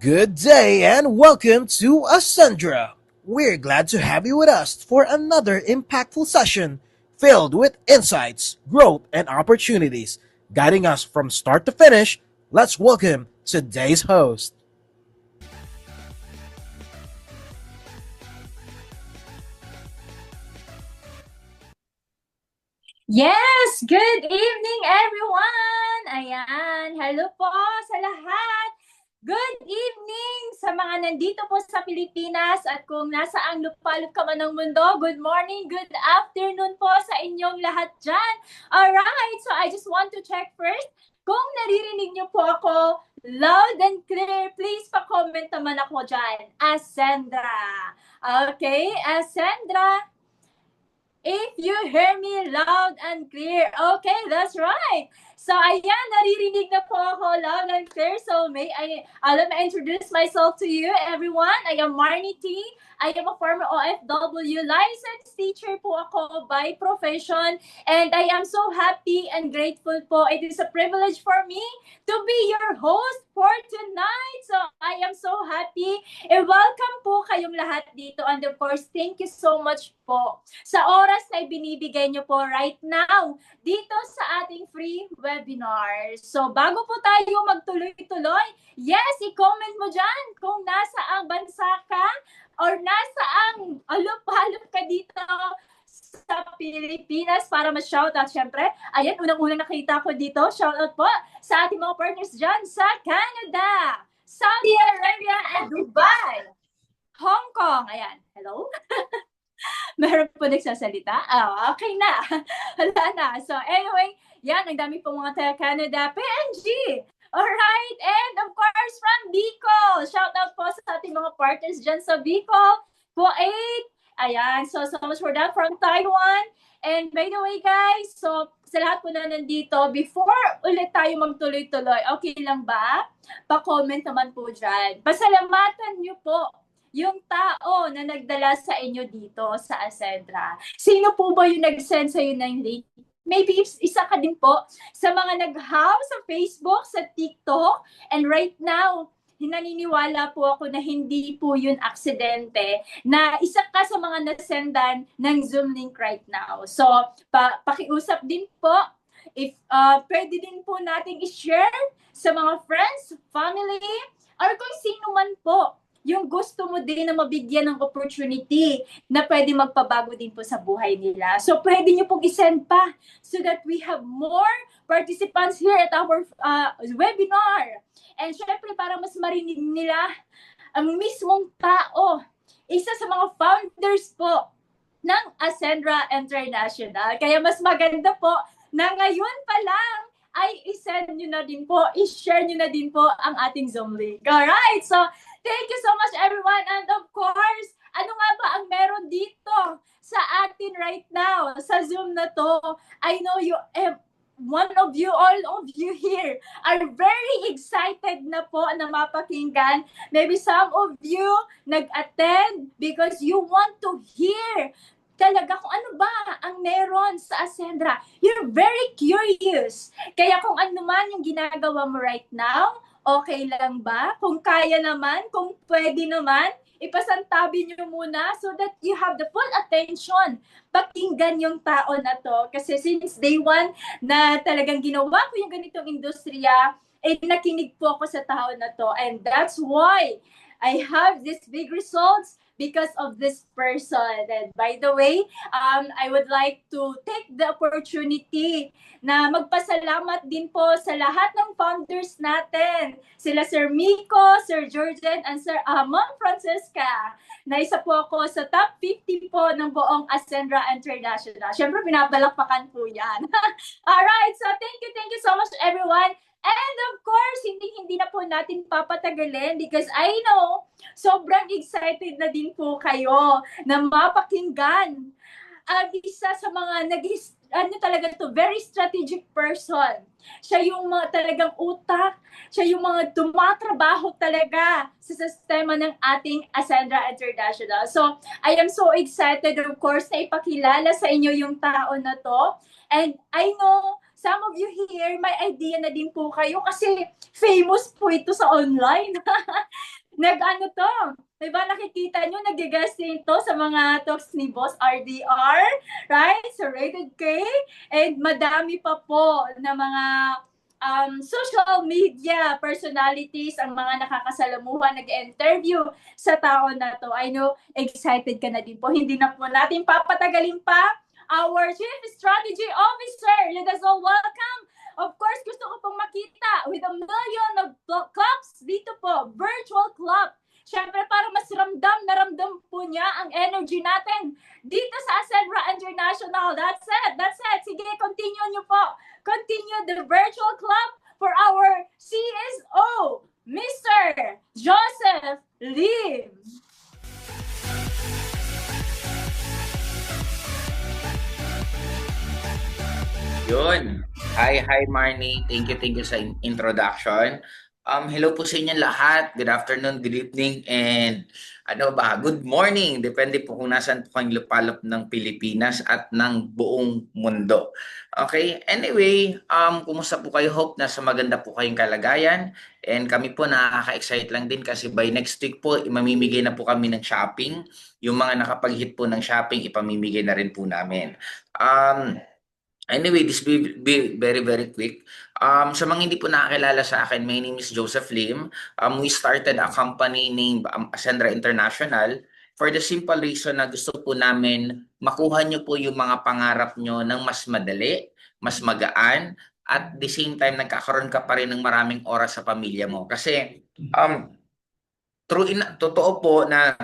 Good day and welcome to Ascendra. We're glad to have you with us for another impactful session filled with insights, growth, and opportunities. Guiding us from start to finish, let's welcome today's host. Yes! Good evening, everyone! Ayan, hello po sa lahat. Good evening sa mga nandito po sa Pilipinas at kung nasaang lupalop ka man ng mundo, good morning, good afternoon po sa inyong lahat dyan. Alright, so I just want to check first kung naririnig niyo po ako loud and clear. Please pa-comment naman ako dyan. Ascendra. Okay, Ascendra. If you hear me loud and clear. Okay, that's right. So, ayan, naririnig na po ako loud and clear. So, let me introduce myself to you, everyone. I am Marnie T. I am a former OFW licensed teacher po ako by profession. And I am so happy and grateful po. It is a privilege for me to be your host for tonight. So, I am so happy. Welcome po kayong lahat dito. And of course, thank you so much po sa oras na ibinibigay nyo po right now dito sa ating free webinar. So, bago po tayo magtuloy-tuloy, yes, i-comment mo dyan kung nasa ang bansa ka or nasa ang alup-halup ka dito sa Pilipinas para ma-shoutout. Siyempre, ayan, unang-unang nakita ko dito, shoutout po sa ating mga partners dyan sa Canada, Saudi Arabia, and Dubai. Hong Kong, ayan, hello? Meron po nagsasalita? Okay na. Wala na. So anyway, yan, ang dami po mga taga-Canada. PNG! Alright, and of course from Bicol. Shout out po sa ating mga partners dyan sa Bicol. Kuwait. Ayan, so much for that from Taiwan. And by the way guys, so sa lahat po na nandito, before ulit tayo magtuloy-tuloy, okay lang ba? Pa-comment naman po dyan. Pasalamatan nyo po yung tao na nagdala sa inyo dito sa Ascendra. Sino po ba yung nag-send sa'yo ng link? Maybe isa ka din po sa mga nag-how sa Facebook, sa TikTok, and right now, naniniwala po ako na hindi po yun aksidente, na isa ka sa mga nasendan ng Zoom link right now. So, pakiusap din po, if pwede din po nating i-share sa mga friends, family, or kung sino man po yung gusto mo din na mabigyan ng opportunity na pwede magpabago din po sa buhay nila. So, pwede nyo pong isend pa so that we have more participants here at our webinar. And syempre, para mas marinig nila ang mismong tao, isa sa mga founders po ng Ascendra International. Kaya mas maganda po na ngayon pa lang ay i-send nyo na din po, i-share nyo na din po ang ating Zoom link. Alright, so thank you so much everyone. And of course, ano nga ba ang meron dito sa atin right now, sa Zoom na to? I know you, one of you, all of you here are very excited na po na mapakinggan. Maybe some of you nag-attend because you want to hear talaga kung ano ba ang meron sa Ascendra. You're very curious. Kaya kung ano man yung ginagawa mo right now, okay lang ba? Kung kaya naman, kung pwede naman, ipasantabi nyo muna so that you have the full attention. Pakinggan yung tao na to. Kasi since day one na talagang ginawa ko yung ganitong industriya, nakinig po ako sa tao na to. And that's why I have these big results because of this person. And by the way, I would like to take the opportunity na magpasalamat din po sa lahat ng founders natin. Sila Sir Miko, Sir Jordan, and Sir Ma'am Francesca, na isa po ako sa top 50 po ng buong Ascendra International. Siyempre, pinapalakpakan po yan. Alright, so thank you so much everyone. And of course, hindi na po natin papatagalin because I know sobrang excited na din po kayo na mapakinggan ang isa sa mga talaga to, very strategic person. Siya yung mga talagang utak, siya yung mga tumatrabaho talaga sa sistema ng ating Ascendra International. So, I am so excited, of course, na ipakilala sa inyo yung tao na to. And I know some of you here, may idea na din po kayo kasi famous po ito sa online. Nag-ano to, diba nakikita nyo, nag-guesting to sa mga talks ni Boss RDR, right? Sa Rated K, and madami pa po na mga social media personalities ang mga nakakasalamuhan, nag-interview sa tao na to. I know, excited ka na din po. Hindi na po natin papatagalin pa. Our Chief Strategy Officer, let us all welcome. Of course, gusto ko pong makita with 1 million of claps dito po, virtual clap. Siyempre, para mas ramdam na ramdam po niya ang energy natin dito sa Asenra International. That's it. That's it. Sige, continue niyo po. Continue the virtual club for our CSO, Mr. Joseph Lim. Yun. Hi Marnie. Thank you sa introduction. Hello po sa inyo lahat. Good afternoon, good evening, and good morning. Depende po kung nasaan po kayong lupalop ng Pilipinas at ng buong mundo. Okay? Anyway, kumusta po kayo? Hope nasa maganda po kayong kalagayan. And kami po nakaka-excite lang din kasi by next week po, mamimigay na po kami ng shopping. Yung mga nakapag-hit po ng shopping, ipamimigay na rin po namin. Anyway, this will be very, very quick. Sa mga hindi po nakakilala sa akin, my name is Joseph Lim. We started a company named Ascendra International for the simple reason na gusto po namin makuha nyo po yung mga pangarap nyo ng mas madali, mas magaan, at the same time, nagkakaroon ka pa rin ng maraming oras sa pamilya mo. Kasi, totoo po na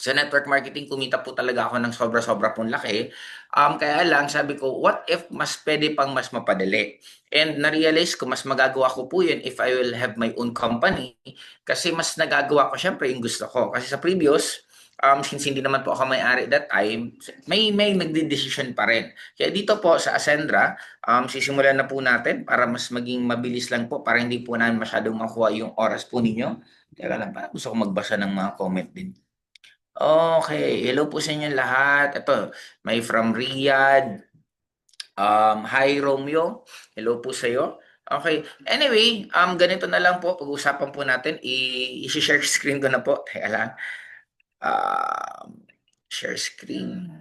sa network marketing, kumita po talaga ako ng sobra-sobra pong laki. Kaya lang, sabi ko, what if mas pwede pang mas mapadali? And na-realize ko, mas magagawa ko po yun if I will have my own company. Kasi mas nagagawa ko, syempre, yung gusto ko. Kasi sa previous, since hindi naman po ako may-ari that time, may nagde-decision pa rin. Kaya dito po sa Ascendra, sisimulan na po natin para mas maging mabilis lang po, para hindi po namin masyadong makuha yung oras po ninyo. Teka lang, parang gusto ko magbasa ng mga comment din. Okay, hello po sa inyo lahat. Ito, may from Riyadh. Hi Romeo. Hello po sa iyo. Okay. Anyway, ganito na lang po pag-usapan po natin. I-share screen ko na po. Teka lang. Share screen.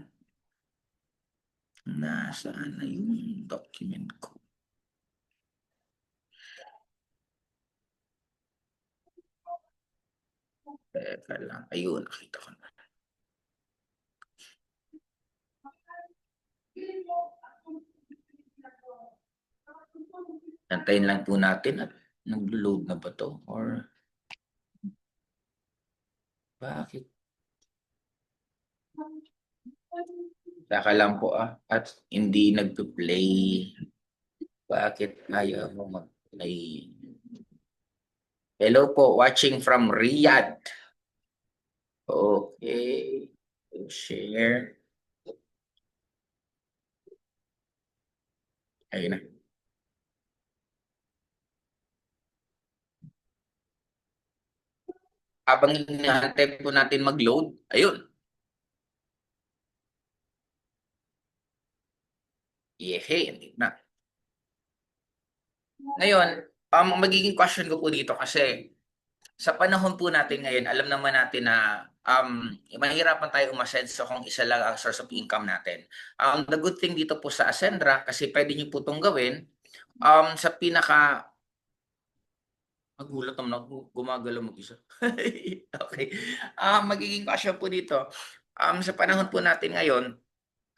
Nasaan na yung document ko? Teka lang. Ayun, nakita ko na. Antayin lang po natin at nag-load na ba to? Or bakit? Saka lang po at hindi nagpe-play. Bakit ayaw mo mag-play? Hello po, watching from Riyadh. Okay. Share. Ayun na. Habang hinahantay po natin mag-load, ayun. Hindi na. Ngayon, magiging question ko po dito kasi sa panahon po natin ngayon, alam naman natin na mahirapan tayo umasenso kung isa lang ang source of income natin. The good thing dito po sa Ascendra, kasi pwede nyo po itong gawin, sa pinaka magulat naman ako, gumagalaw mag-isa. Okay. Magiging question po dito. Sa panahon po natin ngayon,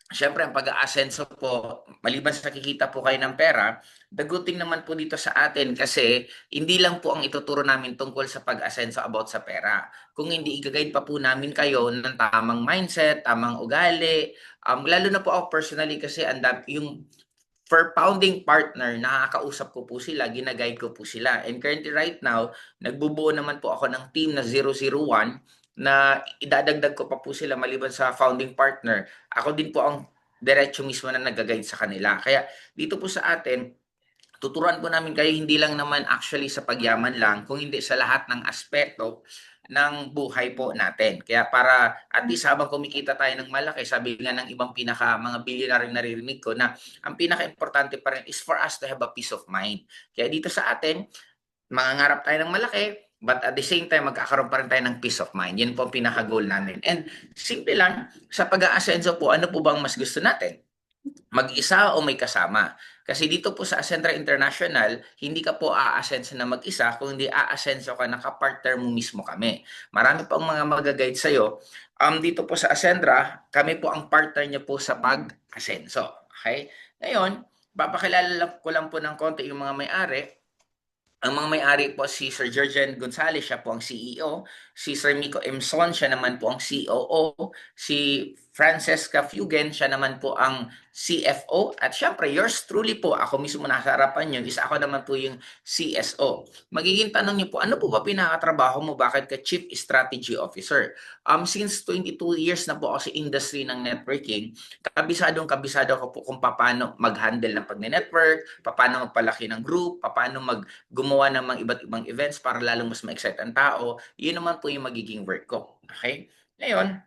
syempre, ang pag-aasenso po, maliban sa nakikita po kayo ng pera, the good thing naman po dito sa atin kasi hindi lang po ang ituturo namin tungkol sa pag-asenso about sa pera. Kung hindi, i-guide pa po namin kayo ng tamang mindset, tamang ugali. Lalo na po ako personally kasi yung for founding partner, nakakausap ko po sila, ginaguide ko po sila. And currently right now, nagbubuo naman po ako ng team na 001 na idadagdag ko pa po sila maliban sa founding partner. Ako din po ang diretso mismo na nag-guide sa kanila. Kaya dito po sa atin, tuturuan po namin kayo hindi lang naman actually sa pagyaman lang, kung hindi sa lahat ng aspeto ng buhay po natin. Kaya para at least habang kumikita tayo ng malaki, sabi nga ng ibang mga billionaire naririnig ko na ang pinaka-importante pa rin is for us to have a peace of mind. Kaya dito sa atin, mangangarap tayo ng malaki, but at the same time, magkakaroon pa rin tayo ng peace of mind. Yan po ang pinaka-goal namin. And simple lang, sa pag-aasenso po, ano po bang mas gusto natin? Mag-isa o may kasama? Kasi dito po sa Ascentra International, hindi ka po aasenso na mag-isa, kundi aasenso ka na kapartner mo mismo kami. Marami pang mga mag-guide sa'yo. Dito po sa Ascentra, kami po ang partner niyo po sa pag-asenso. Okay? Ngayon, papakilala ko lang po ng konti yung mga may-ari. Ang mga may-ari po si Sir Jurgen Gonzalez, siya po ang CEO. Si Sir Miko Emson, siya naman po ang COO. Si Francesca Fugen, siya naman po ang CFO. At syempre, yours truly po, ako mismo nasa harapan nyo, is ako naman po yung CSO. Magiging tanong nyo po, ano po ba pinakatrabaho mo? Bakit ka Chief Strategy Officer? Since 22 years na po ako sa industry ng networking, kabisado ko po kung paano mag-handle ng pag-network, paano magpalaki ng group, paano gumawa ng mga iba't ibang events para lalong mas ma-excite ang tao. Yun naman po yung magiging work ko. Okay? Ngayon,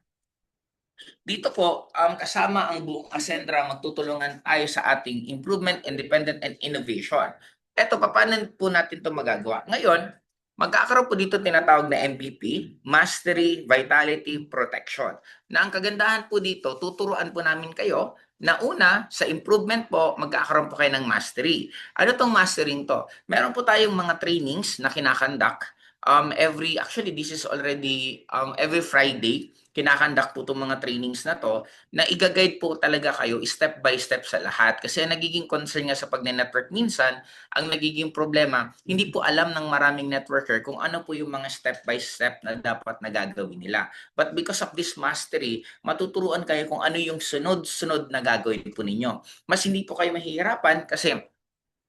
dito po, kasama ang buong Ascentra, magtutulungan tayo sa ating improvement, independent, and innovation. Eto, paano po natin ito magagawa? Ngayon, magkakaroon po dito tinatawag na MVP, Mastery, Vitality, Protection. Na ang kagandahan po dito, tuturuan po namin kayo na una, sa improvement po, magkakaroon po kayo ng mastery. Ano tong mastering to? Meron po tayong mga trainings na kinakandak actually this is already every Friday kinakandak po itong mga trainings na to na i-guide po talaga kayo step by step sa lahat. Kasi ang nagiging concern nga sa pag-network minsan, ang nagiging problema, hindi po alam ng maraming networker kung ano po yung mga step by step na dapat na gagawin nila. But because of this mastery, matuturuan kayo kung ano yung sunod-sunod na gagawin po ninyo. Mas hindi po kayo mahihirapan kasi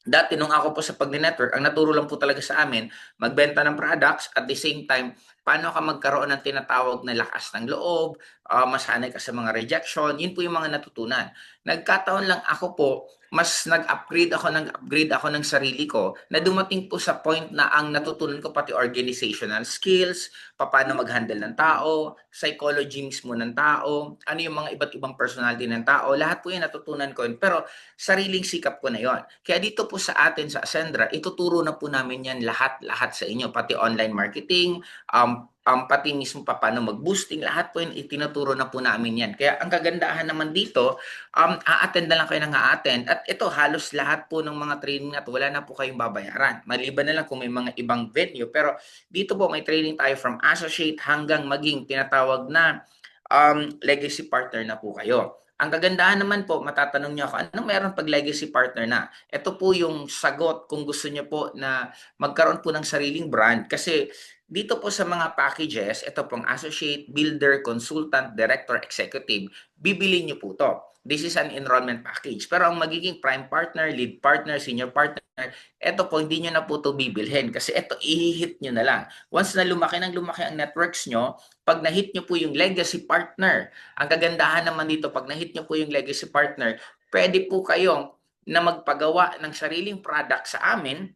dati nung ako po sa pag-network, ang naturo lang po talaga sa amin, magbenta ng products at the same time, paano ka magkaroon ng tinatawag na lakas ng loob, masanay ka sa mga rejection, yun po yung mga natutunan. Nagkataon lang ako po, mas nag-upgrade ako ng sarili ko na dumating po sa point na ang natutunan ko pati organizational skills, paano mag-handle ng tao, psychology mismo ng tao, ano yung mga iba't ibang personality ng tao, lahat po yung natutunan ko. Pero sariling sikap ko na yon. Kaya dito po sa atin sa Ascendra, ituturo na po namin yan lahat-lahat sa inyo, pati online marketing, pati mismo pa paano mag-boosting, lahat po yun itinuturo na po namin yan. Kaya ang kagandahan naman dito, a-attend na lang kayo ng a-attend. At ito, halos lahat po ng mga training na to, wala na po kayong babayaran. Maliban na lang kung may mga ibang venue. Pero dito po, may training tayo from associate hanggang maging tinatawag na legacy partner na po kayo. Ang kagandahan naman po, matatanong niyo ako, ano meron pag legacy partner na? Ito po yung sagot kung gusto niyo po na magkaroon po ng sariling brand. Kasi dito po sa mga packages, ito pong associate, builder, consultant, director, executive, bibili niyo po to. This is an enrollment package. Pero ang magiging prime partner, lead partner, senior partner, ito po, hindi nyo na po ito bibilhin. Kasi ito, i-hit nyo na lang. Once na lumaki ng lumaki ang networks nyo, pag na-hit nyo po yung legacy partner, ang kagandahan naman dito, pag na-hit nyo po yung legacy partner, pwede po kayong na magpagawa ng sariling product sa amin,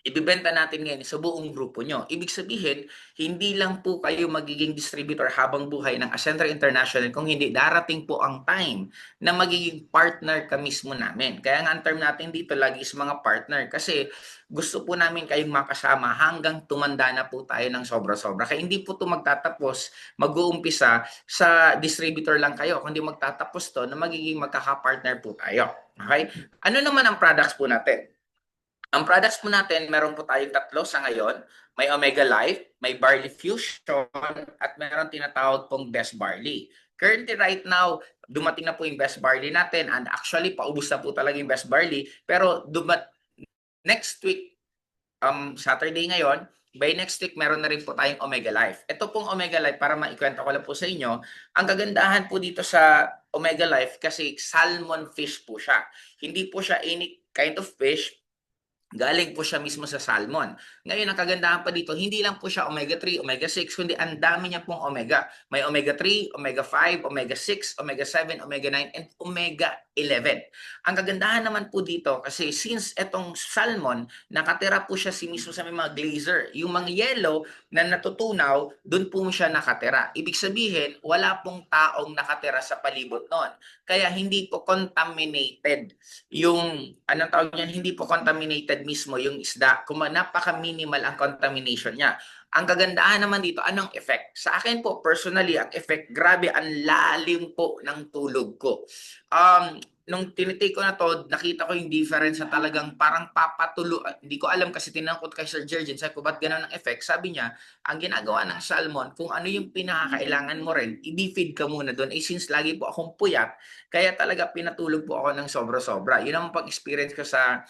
ibibenta natin ngayon sa buong grupo nyo. Ibig sabihin, hindi lang po kayo magiging distributor habang buhay ng Ascentra International kung hindi darating po ang time na magiging partner ka mismo namin. Kaya nga ang term natin dito lagi is mga partner kasi gusto po namin kayong makasama hanggang tumanda na po tayo ng sobra-sobra. Kaya hindi po ito magtatapos, mag-uumpisa sa distributor lang kayo, kundi magtatapos to na magiging magkaka-partner po tayo. Okay? Ano naman ang products po natin? Ang products po natin, meron po tayong tatlo sa ngayon. May Omega Life, may Barley Fusion, at meron tinatawag pong Best Barley. Currently right now, dumating na po yung Best Barley natin and actually paubos na po talaga yung Best Barley. Pero next week, Saturday ngayon, by next week, meron na rin po tayong Omega Life. Ito pong Omega Life, para maikwento ko lang po sa inyo, ang kagandahan po dito sa Omega Life kasi salmon fish po siya. Hindi po siya any kind of fish, galing po siya mismo sa salmon. Ngayon, ang kagandahan pa dito, hindi lang po siya omega-3, omega-6, kundi ang dami niya pong omega. May omega-3, omega-5, omega-6, omega-7, omega-9, and omega 11. Ang kagandahan naman po dito kasi since etong salmon, nakatira po siya mismo sa may mga glazer. Yung mga yellow na natutunaw, doon po siya nakatira. Ibig sabihin, wala pong taong nakatira sa palibot noon. Kaya hindi po contaminated yung, anong tawag niyan, hindi po contaminated mismo yung isda. Kung napaka-minimal ang contamination niya. Ang kagandahan naman dito, anong effect? Sa akin po, personally, ang effect, grabe, ang lalim po ng tulog ko. Nung tinitake ko na to, nakita ko yung difference na talagang parang papatulo. Hindi ko alam kasi tinangkot kay Sir Jergen. Sabi ko, ba't ganun ang effect? Sabi niya, ang ginagawa ng salmon, kung ano yung pinakakailangan mo rin, i-feed ka muna doon. Since lagi po akong puyat, kaya talaga pinatulog po ako ng sobra-sobra. Yun ang pag-experience ko sa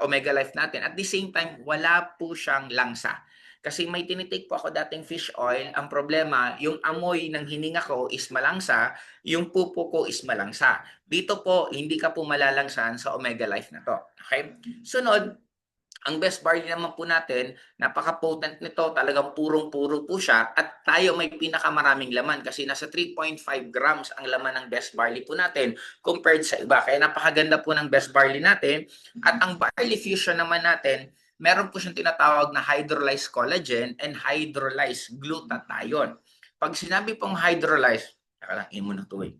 Omega Life natin. At the same time, wala po siyang langsa. Kasi may tinitake po ako dating fish oil. Ang problema, yung amoy ng hininga ko is malangsa, yung pupo ko is malangsa. Dito po, hindi ka po malalangsan sa Omega Life na to. Okay? Sunod, ang best barley naman po natin, napaka-potent nito, talagang purong-puro po siya at tayo may pinakamaraming laman kasi nasa 3.5 grams ang laman ng best barley po natin compared sa iba. Kaya napakaganda po ng best barley natin at ang barley fusion naman natin, meron po siyang tinatawag na hydrolyzed collagen and hydrolyzed glutathione. Pag sinabi pong hydrolyzed, nakalakin mo na to eh.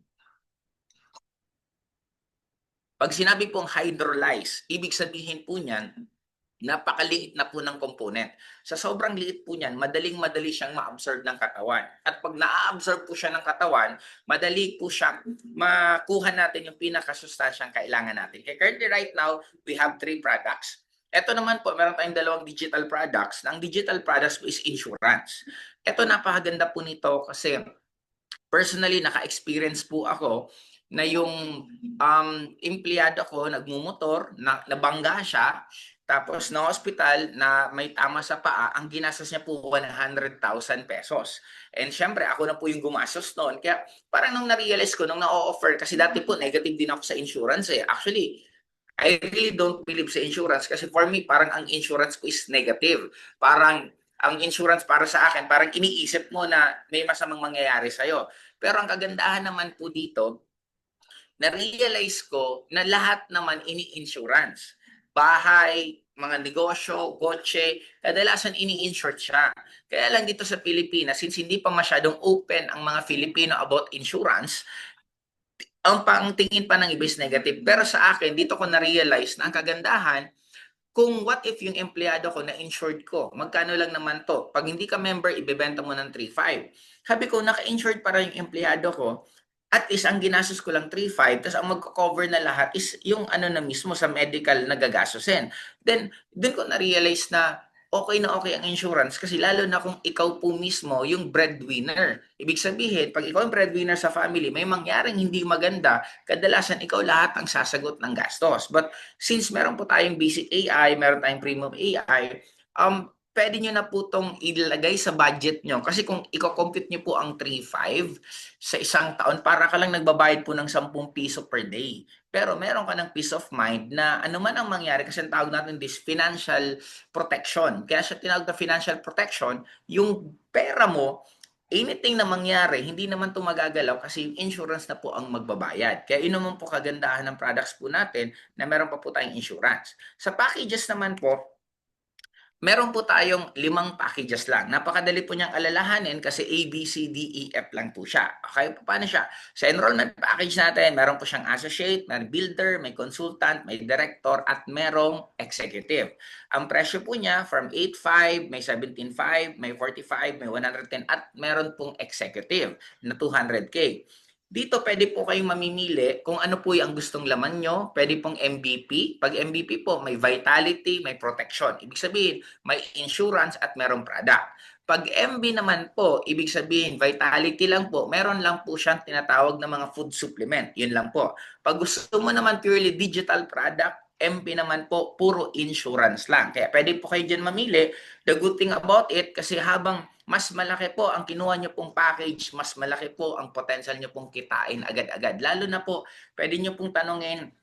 Pag sinabi pong hydrolyzed, ibig sabihin po niyan, napakaliit na po ng component. Sa sobrang liit po niyan, madaling-madali siyang ma-absorb ng katawan. At pag na-absorb po siya ng katawan, madali po siyang makuha natin yung pinakasustansyang kailangan natin. Kaya currently right now, we have 3 products. Ito naman po, meron tayong 2 digital products. Ang digital products po is insurance. Ito napakaganda po nito kasi personally, naka-experience po ako na yung empleyado ko nagmumotor, nabangga siya, tapos na hospital na may tama sa paa, ang ginastos niya po 100,000 pesos. And syempre, ako na po yung gumastos noon. Kaya parang nung na-realize ko, nung na-offer, kasi dati po negative din ako sa insurance eh. Actually, I really don't believe sa insurance kasi for me, parang ang insurance ko is negative. Parang ang insurance para sa akin, parang iniisip mo na may masamang mangyayari sa'yo. Pero ang kagandahan naman po dito, na-realize ko na lahat naman ini-insurance. Bahay, mga negosyo, kotse, kadalasan ini-insure siya. Kaya lang dito sa Pilipinas, since hindi pa masyadong open ang mga Filipino about insurance, ang tingin pa ng iba is negative. Pero sa akin, dito ko na-realize na ang kagandahan, kung what if yung empleyado ko na insured ko, magkano lang naman to? Pag hindi ka member, ibebenta mo ng 3.5. Sabi ko, naka-insured para yung empleyado ko, at least ang ginastos ko lang 3.5, tapos ang magko-cover na lahat is yung ano na mismo sa medical na gagastusin. Then, dun ko na-realize na okay na okay ang insurance kasi lalo na kung ikaw po mismo yung breadwinner. Ibig sabihin, pag ikaw ang breadwinner sa family, may mangyaring hindi maganda, kadalasan ikaw lahat ang sasagot ng gastos. But since meron po tayong basic AI, meron tayong premium AI, pwede nyo na po itong ilagay sa budget nyo. Kasi kung i-compute nyo po ang 3.5 sa isang taon, para ka lang nagbabayad po ng 10 piso per day. Pero meron ka ng peace of mind na ano man ang mangyari, kasi ang tawag natin this financial protection. Kaya siya tinawag na financial protection, yung pera mo, anything na mangyari, hindi naman ito magagalaw kasi yung insurance na po ang magbabayad. Kaya yun naman po kagandahan ng products po natin na meron pa po tayong insurance. Sa packages naman po, meron po tayong 5 packages lang. Napakadali po niyang alalahanin kasi A, B, C, D, E, F lang po siya. Okay, paano siya? Sa enrollment package natin, meron po siyang associate, may builder, may consultant, may director, at merong executive. Ang presyo po niya from 8.5, may 17.5, may 45, may 110, at meron pong executive na 200K. Dito pwede po kayong mamimili kung ano po yung gustong laman nyo. Pwede pong MVP. Pag MVP po, may vitality, may protection. Ibig sabihin, may insurance at merong product. Pag MB naman po, ibig sabihin, vitality lang po, meron lang po siyang tinatawag na mga food supplement. Yun lang po. Pag gusto mo naman purely digital product, MP naman po, puro insurance lang. Kaya pwede po kayo dyan mamili. The good thing about it, kasi habang mas malaki po ang kinuha nyo pong package, mas malaki po ang potential nyo pong kitain agad-agad. Lalo na po, pwede nyo pong tanongin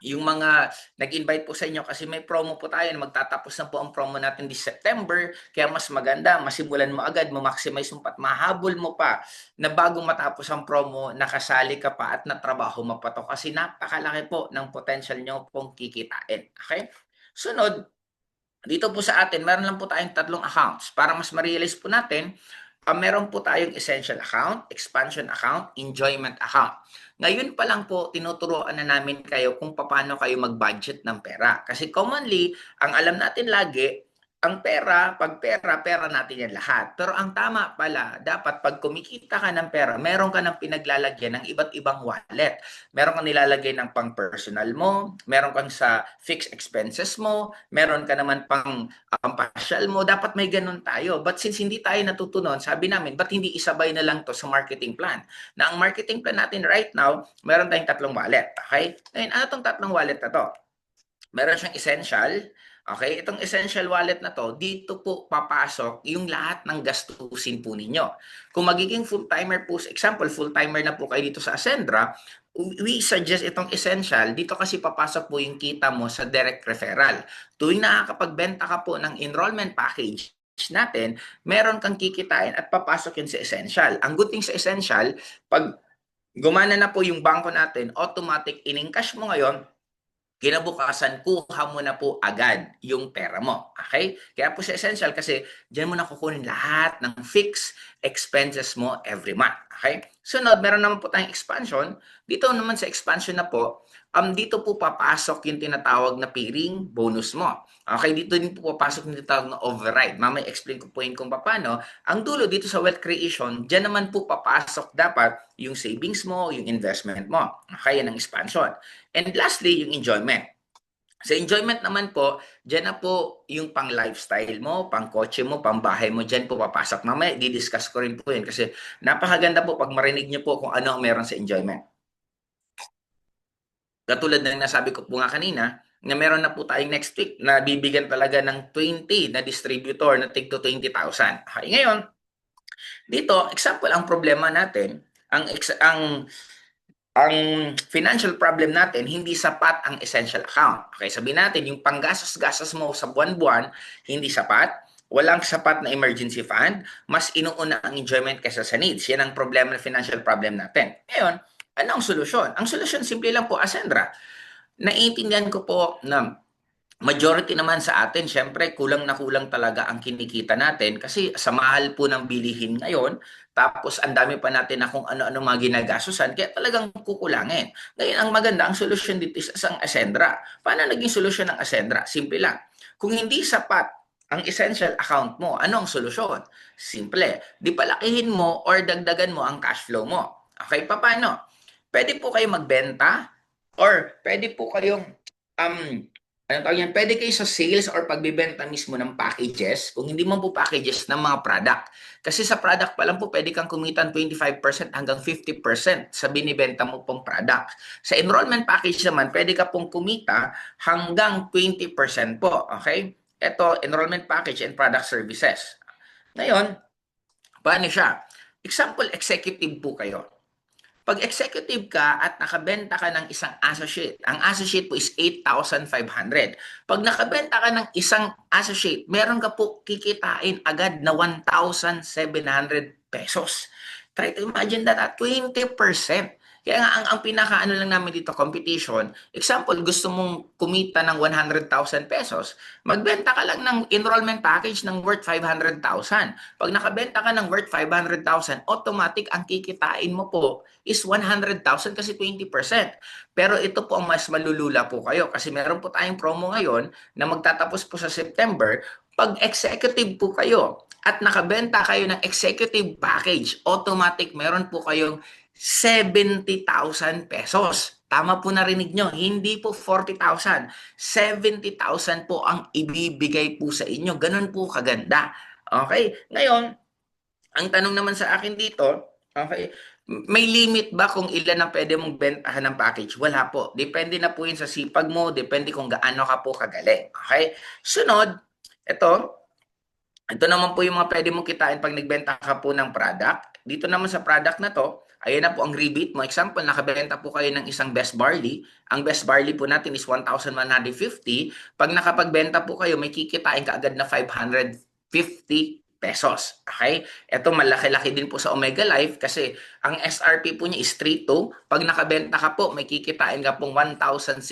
yung mga nag-invite po sa inyo kasi may promo po tayo na magtatapos na po ang promo natin this September. Kaya mas maganda, masimulan mo agad, ma-maximize mo pa at mahabol mo pa na bago matapos ang promo, nakasali ka pa at natrabaho mo pa to kasi napakalaki po ng potential nyo pong kikitain. Okay? Sunod, dito po sa atin, meron lang po tayong 3 accounts. Para mas ma-realize po natin, meron po tayong essential account, expansion account, enjoyment account. Ngayon pa lang po, tinuturuan na namin kayo kung paano kayo mag-budget ng pera. Kasi commonly, ang alam natin lagi, ang pera, pera natin yan lahat. Pero ang tama pala, dapat pag kumikita ka ng pera, meron ka ng pinaglalagyan ng iba't ibang wallet. Meron kang nilalagay ng pang personal mo, meron kang sa fixed expenses mo, meron ka naman pang pasyal mo, dapat may ganun tayo. But since hindi tayo natutunan, sabi namin, ba't hindi isabay na lang to sa marketing plan? Na ang marketing plan natin right now, meron tayong 3 wallet. Okay? Ngayon, ano tong 3 wallet na to? Meron siyang essential. Okay, itong essential wallet na to, dito po papasok yung lahat ng gastusin po ninyo. Kung magiging full-timer po, example, full-timer na po kayo dito sa Ascendra, we suggest itong essential, dito kasi papasok po yung kita mo sa direct referral. Tuwing nakakapagbenta ka po ng enrollment package natin, meron kang kikitain at papasok yun sa essential. Ang good thing sa essential, pag gumana na po yung bangko natin, automatic in-encash mo ngayon, kinabukasan, kuha mo na po agad yung pera mo. Okay? Kaya po sa essential kasi dyan mo na kukunin lahat ng fixed expenses mo every month. Okay? Sunod, meron naman po tayong expansion. Dito naman sa expansion na po, dito po papasok yung tinatawag na pairing bonus mo. Okay? Dito din po papasok yung tinatawag na override. Mamaya explain ko po yun kung paano. Ang dulo dito sa wealth creation, dyan naman po papasok dapat yung savings mo, yung investment mo. Okay? Yan ang expansion. And lastly, yung enjoyment. Sa enjoyment naman po, dyan na po yung pang lifestyle mo, pang kotse mo, pang bahay mo, dyan po papasok. Mamaya, di-discuss ko rin po yun kasi napakaganda po pag marinig nyo po kung ano ang meron sa enjoyment. Katulad ng nasabi ko po nga kanina, na meron na po tayong next week na bibigyan talaga ng 20 na distributor na tig to 20,000. Okay, ngayon, dito, example, ang problema natin, ang financial problem natin, hindi sapat ang essential account. Okay, sabihin natin, yung panggastos-gastos mo sa buwan-buwan, hindi sapat, walang sapat na emergency fund, mas inuuna ang enjoyment kaysa sa needs. Yan ang problema ng financial problem natin. Ngayon, ano ang solusyon? Ang solusyon, simple lang po, Ascendra. Naiintindihan ko po na majority naman sa atin, syempre, kulang na kulang talaga ang kinikita natin kasi sa mahal po ng bilihin ngayon, tapos ang dami pa natin na kung ano-ano mga ginagastusan, kaya talagang kukulangin. Ngayon, ang maganda, ang solusyon dito is ang Ascendra. Paano naging solusyon ng Ascendra? Simple lang. Kung hindi sapat ang essential account mo, ano ang solusyon? Simple. Di palakihin mo or dagdagan mo ang cash flow mo. Okay, paano? Pwede po kayo magbenta or pwede po kayong ano tawag yan? Pwede kayo sa sales or pagbibenta mismo ng packages, kung hindi mo po packages ng mga product. Kasi sa product pa lang po, pwede kang kumita 25% hanggang 50% sa binibenta mo pong product. Sa enrollment package naman, pwede ka pong kumita hanggang 20% po. Okay? Ito, enrollment package and product services. Ngayon, paano siya? Example, executive po kayo. Pag executive ka at nakabenta ka ng isang associate, ang associate po is 8,500. Pag nakabenta ka ng isang associate, meron ka po kikitain agad na 1,700 pesos. Try to imagine that at 20%. Kaya nga, ang pinaka-ano lang namin dito, competition, example, gusto mong kumita ng 100,000 pesos, magbenta ka lang ng enrollment package ng worth 500,000. Pag nakabenta ka ng worth 500,000, automatic ang kikitain mo po is 100,000 kasi 20%. Pero ito po ang mas malulula po kayo kasi meron po tayong promo ngayon na magtatapos po sa September. Pag executive po kayo at nakabenta kayo ng executive package, automatic meron po kayong 70,000 pesos. Tama po narinig nyo, hindi po 40,000. 70,000 po ang ibibigay po sa inyo. Ganun po kaganda. Okay? Ngayon, ang tanong naman sa akin dito, okay, may limit ba kung ilan ang pwede mong bentahan ng package? Wala po. Depende na po yun sa sipag mo, depende kung gaano ka po kagaling. Okay? Sunod, ito naman po yung mga pwede mong kitain pag nagbenta ka po ng product. Dito naman sa product na to, Ayan na po ang rebate mo. Example, nakabenta po kayo ng isang best barley. Ang best barley po natin is 1,150. Pag nakapagbenta po kayo, may kikitain ka agad na 550 pesos. Okay? Ito malaki-laki din po sa Omega Life kasi ang SRP po niya is 3.2. Pag nakabenta ka po, may kikitain ka pong 1,600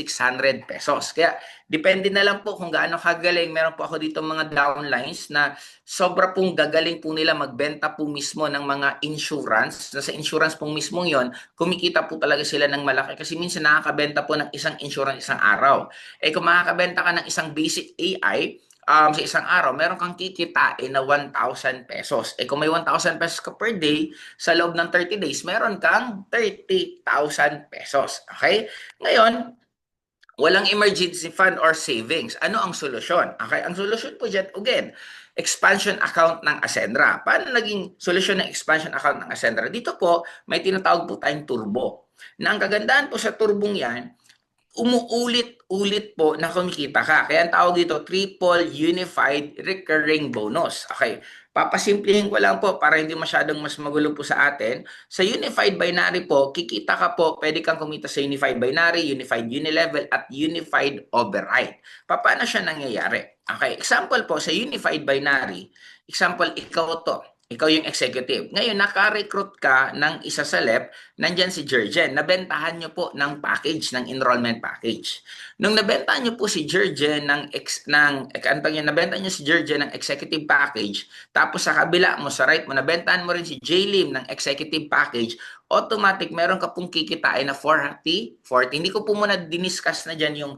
pesos. Kaya depende na lang po kung gaano kagaling. Meron po ako dito mga downlines na sobra pong gagaling po nila magbenta po mismo ng mga insurance. Sa insurance pong mismong yon, kumikita po talaga sila ng malaki kasi minsan nakakabenta po ng isang insurance isang araw. Eh kung makakabenta ka ng isang basic AI, sa isang araw, meron kang kikitain na 1,000 pesos. Eh kung may 1,000 pesos ka per day, sa loob ng 30 days, meron kang 30,000 pesos. Okay? Ngayon, walang emergency fund or savings. Ano ang solusyon? Okay, ang solusyon po dyan, again, expansion account ng Ascendra. Paano naging solusyon ng expansion account ng Ascendra? Dito po, may tinatawag po tayong turbo. Na ang kagandahan po sa turbong yan, umuulit-ulit po na kumikita ka. Kaya ang tawag dito, triple unified recurring bonus. Okay, papasimplihin ko lang po para hindi masyadong mas magulo po sa atin. Sa unified binary po, kikita ka po, pwede kang kumita sa unified binary, unified unilevel, at unified override. Paano siya nangyayari? Okay, example po, sa unified binary, example, ikaw to. Ikaw yung executive. Ngayon, naka-recruit ka ng isa sa LEP, nandyan si Jurgen. Nabentahan nyo po ng package, ng enrollment package. Nung nabentahan nyo po si Jurgen nabentahan nyo si Jurgen ng executive package, tapos sa kabila mo, sa right mo, nabentahan mo rin si Jlim ng executive package, automatic, meron ka pong kikitain na 40. Hindi ko po muna diniscuss na dyan yung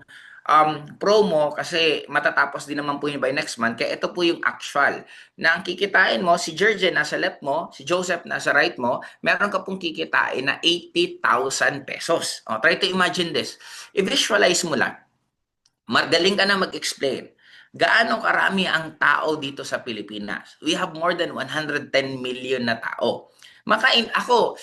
promo kasi matatapos din naman po yun by next month. Kaya ito po yung actual na ang kikitain mo, si Jurgen nasa left mo, si Joseph nasa right mo, meron ka pong kikitain na 80,000 pesos. Try to imagine this. I-visualize mo lang. Magaling ka na mag-explain. Gaano karami ang tao dito sa Pilipinas? We have more than 110 million na tao. Ako,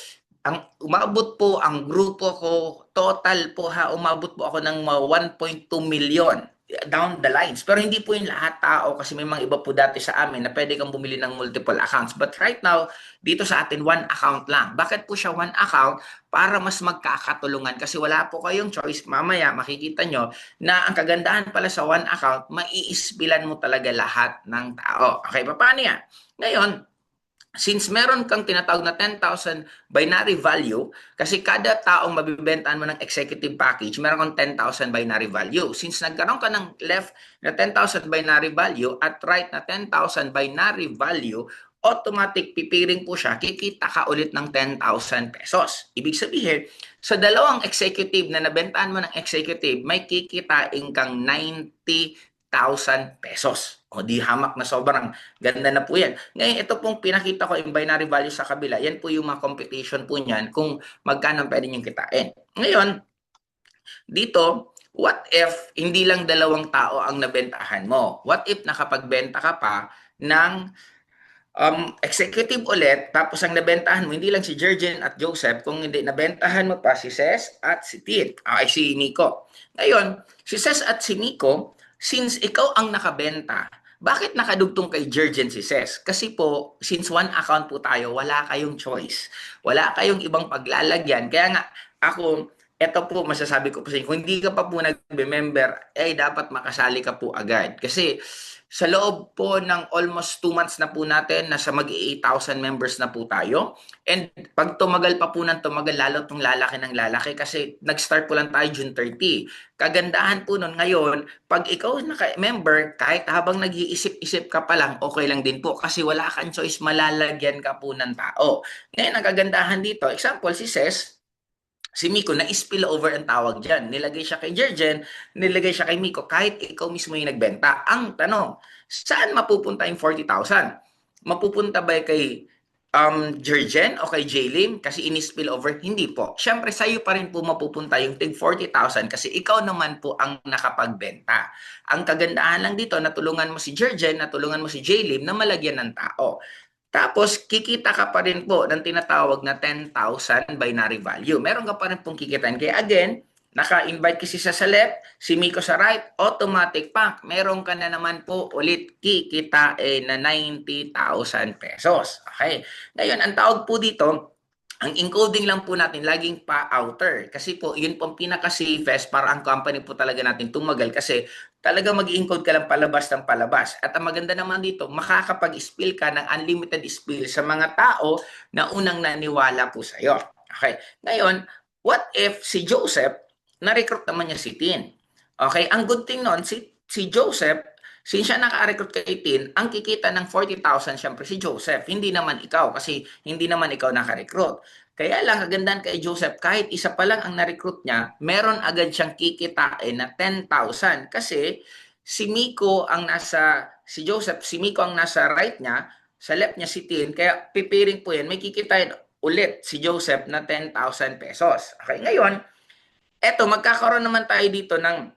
umabot po ang grupo ko, total po umabot po ako ng 1.2 million down the lines. Pero hindi po yung lahat tao kasi may mga iba po dati sa amin na pwede kang bumili ng multiple accounts. But right now, dito sa atin, one account lang. Bakit po siya one account? Para mas magkakatulungan kasi wala po kayong choice. Mamaya, makikita nyo na ang kagandahan pala sa one account, maiispilan mo talaga lahat ng tao. Okay, paano yan? Ngayon, since meron kang tinatawag na 10,000 binary value, kasi kada taong mabibentahan mo ng executive package, meron kang 10,000 binary value. Since nagkaroon ka ng left na 10,000 binary value at right na 10,000 binary value, automatic pipiring po siya, kikita ka ulit ng 10,000 pesos. Ibig sabihin, sa dalawang executive na nabentahan mo ng executive, may kikitain kang 90,000 pesos. O di hamak na sobrang ganda na po yan. Ngayon, ito pong pinakita ko yung binary value sa kabila. Yan po yung mga computation po niyan kung magkano pwede nyo kitain. Ngayon, dito, what if hindi lang dalawang tao ang nabentahan mo? What if nakapagbenta ka pa ng executive ulit, tapos ang nabentahan mo, hindi lang si Jurgen at Joseph, kung hindi, nabentahan mo pa si Ces at si si Nico. Ngayon, si Ces at si Nico, since ikaw ang nakabenta, bakit nakadugtong kay Jurgen si Ces? Kasi po, since one account po tayo, wala kayong choice. Wala kayong ibang paglalagyan. Kaya nga, eto po, masasabi ko po sa inyo, kung hindi ka pa po nag-member, dapat makasali ka po agad. Kasi, sa loob po ng almost 2 months na po natin, nasa mag-8,000 members na po tayo. And pag tumagal pa po ng tumagal, lalo itong lalaki ng lalaki kasi nag-start po lang tayo June 30. Kagandahan po nun ngayon, pag ikaw naka-member, kahit habang nag-iisip-isip ka pa lang, okay lang din po kasi wala kang choice, malalagyan ka po ng tao. Ngayon, ang kagandahan dito, example, si Miko, na-spill over ang tawag dyan. Nilagay siya kay Jurgen, nilagay siya kay Miko, kahit ikaw mismo yung nagbenta. Ang tanong, saan mapupunta yung 40,000? Mapupunta ba kay Jurgen o kay Jlim? Kasi ini-spill over? Hindi po. Siyempre, sa'yo pa rin po mapupunta yung tig 40,000 kasi ikaw naman po ang nakapagbenta. Ang kagandahan lang dito, natulungan mo si Jurgen, natulungan mo si Jlim na malagyan ng tao. Tapos, kikita ka pa rin po ng tinatawag na 10,000 binary value. Meron ka pa rin pong kikitain. Kaya again, naka-invite kasi sa left, si Miko sa right, automatic pack. Meron ka na naman po ulit kikitain na 90,000 pesos. Okay. Ngayon, ang tawag po dito, Ang encoding lang po natin laging pa-outer. Kasi po, yun po ang pinaka-safest para ang company po talaga natin tumagal. Kasi talaga mag-encode ka lang palabas ng palabas. At ang maganda naman dito, makakapag-spill ka ng unlimited spill sa mga tao na unang naniwala po sa'yo. Okay. Ngayon, what if si Joseph, na-recruit naman niya si Tin? Okay. Ang good thing nun, si Joseph, since siya naka-recruit kay Tin, ang kikita ng 40,000 syempre si Joseph, hindi naman ikaw kasi hindi naman ikaw naka-recruit. Kaya lang, kagandahan kay Joseph, kahit isa pa lang ang na-recruit niya, meron agad siyang kikitain na 10,000. Kasi si Joseph, si Miko ang nasa right niya, sa left niya si Tin, kaya pipiring po yan, may kikitain ulit si Joseph na 10,000 pesos. Okay, ngayon, eto, magkakaroon naman tayo dito ng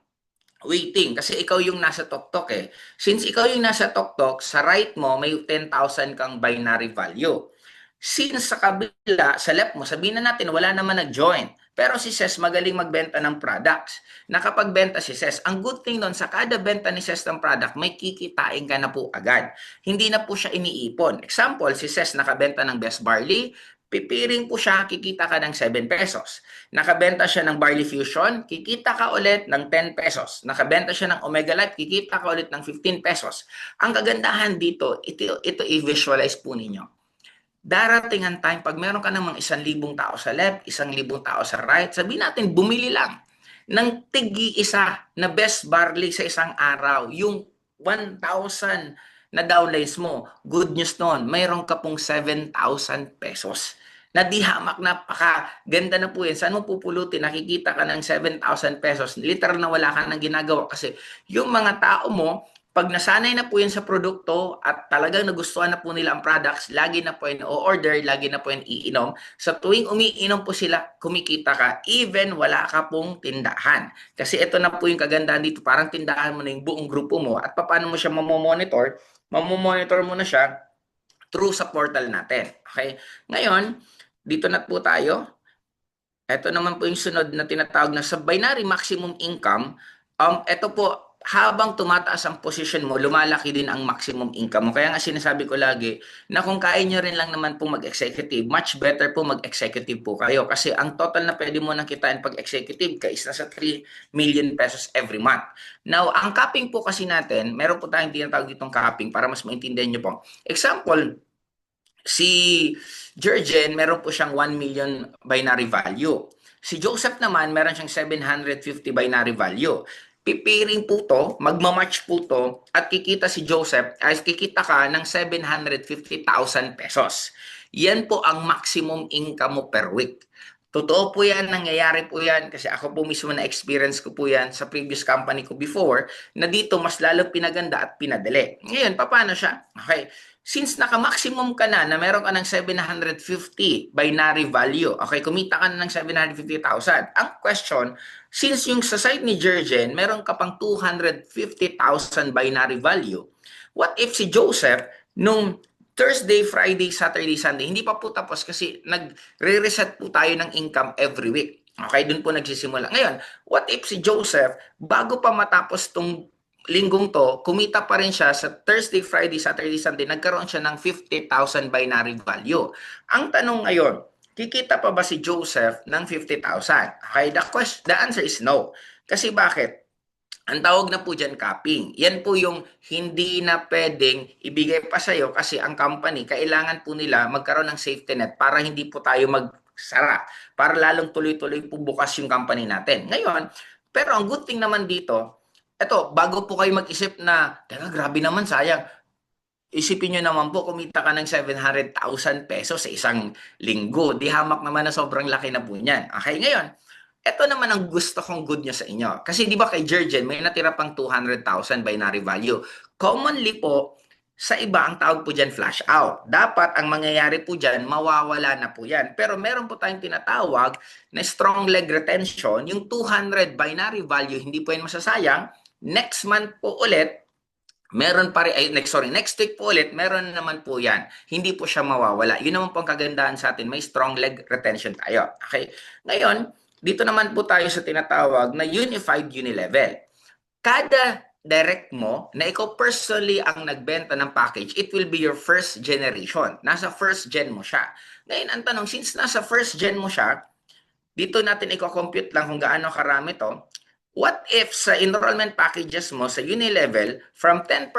waiting kasi ikaw yung nasa tuktok eh. Since ikaw yung nasa tuktok, sa right mo may 10,000 kang binary value. Since sa kabila, sa left mo, sabihin na natin wala naman nag-join. Pero si Ses magaling magbenta ng products. Nakapagbenta si Ses. Ang good thing doon, sa kada benta ni Ses ng product, may kikitain ka na po agad. Hindi na po siya iniipon. Example, si Ses nakabenta ng Best Barley, pipiring po siya, kikita ka ng 7 pesos. Nakabenta siya ng Barley Fusion, kikita ka ulit ng 10 pesos. Nakabenta siya ng Omega Life, kikita ka ulit ng 15 pesos. Ang kagandahan dito, ito i-visualize po ninyo. Darating ang time, pag meron ka namang 1,000 tao sa left, 1,000 tao sa right, sabihin natin, bumili lang ng tigi-isa na Best Barley sa isang araw. Yung 1,000 na downlines mo, good news noon, mayroon ka pong 7,000 pesos. Na di hamak, napaka-ganda na po yan. Saan mo pupulutin? Nakikita ka ng 7,000 pesos. Literal na wala ka nang ginagawa kasi yung mga tao mo, pag nasanay na po yan sa produkto at talagang nagustuhan na po nila ang products, lagi na po yan o-order, lagi na po yan iinom. Sa tuwing umiinom po sila, kumikita ka, even wala ka pong tindahan. Kasi ito na po yung kagandahan dito, parang tindahan mo na yung buong grupo mo at paano mo siya mamomonitor? Mamomonitor mo na siya through sa portal natin. Okay? Ngayon, dito na po tayo. Ito naman po yung sunod na tinatawag na sa binary maximum income. Ito po, habang tumataas ang position mo, lumalaki din ang maximum income mo. Kaya nga sinasabi ko lagi na kung kaya nyo rin lang naman po mag-executive, much better po mag-executive po kayo. Kasi ang total na pwede mo nang kitain pag-executive ka is nasa 3 million pesos every month. Now, ang capping po kasi natin, meron po tayong tinatawag ditong capping para mas maintindihan nyo po. Example, si Jurgen, meron po siyang 1 million binary value. Si Joseph naman, meron siyang 750 binary value. Pipiring po to, magmamatch po to, at kikita si Joseph, ay kikita ka ng 750,000 pesos. Yan po ang maximum income mo per week. Totoo po yan, nangyayari po yan, kasi ako po mismo na-experience ko po yan sa previous company ko before, na dito mas lalo pinaganda at pinadali. Ngayon, paano siya? Okay. Since naka-maximum ka na meron ka ng 750 binary value, okay, kumita ka na ng 750,000. Ang question, since yung sa site ni Jurgen, meron ka pang 250,000 binary value, what if si Joseph, nung Thursday, Friday, Saturday, Sunday, hindi pa po tapos kasi nagre-reset po tayo ng income every week. Okay, dun po nagsisimula. Ngayon, what if si Joseph, bago pa matapos tong linggong to, kumita pa rin siya sa Thursday, Friday, Saturday, Sunday, nagkaroon siya ng 50,000 binary value. Ang tanong ngayon, kikita pa ba si Joseph ng 50,000? Okay, the answer is no. Kasi bakit? Ang tawag na po dyan capping. Yan po yung hindi na pwedeng ibigay pa sa'yo kasi ang company, kailangan po nila magkaroon ng safety net para hindi po tayo magsara. Para lalong tuloy-tuloy po bukas yung company natin. Ngayon, pero ang good thing naman dito, eto, bago po kayo mag-isip na, teka, grabe naman, sayang. Isipin nyo naman po, kumita ka ng 700,000 pesos sa isang linggo. Di hamak naman na sobrang laki na po niyan. Okay, ngayon, eto naman ang gusto kong good news sa inyo. Kasi di ba kay Jurgen, may natira pang 200,000 binary value. Commonly po, sa iba, ang tawag po dyan flash out. Dapat, ang mangyayari po dyan, mawawala na po yan. Pero meron po tayong tinatawag na strong leg retention. Yung 200 binary value, hindi po yan masasayang. Next month po ulit, meron pa rin, next week po ulit, meron naman po yan. Hindi po siya mawawala. Yun naman po ang kagandahan sa atin, may strong leg retention tayo. Okay? Ngayon, dito naman po tayo sa tinatawag na unified unilevel. Kada direct mo na ikaw personally ang nagbenta ng package, it will be your first generation. Nasa first gen mo siya. Ngayon, ang tanong, since nasa first gen mo siya, dito natin i-compute lang kung gaano karami to. What if sa enrollment packages mo sa uni-level, from 10%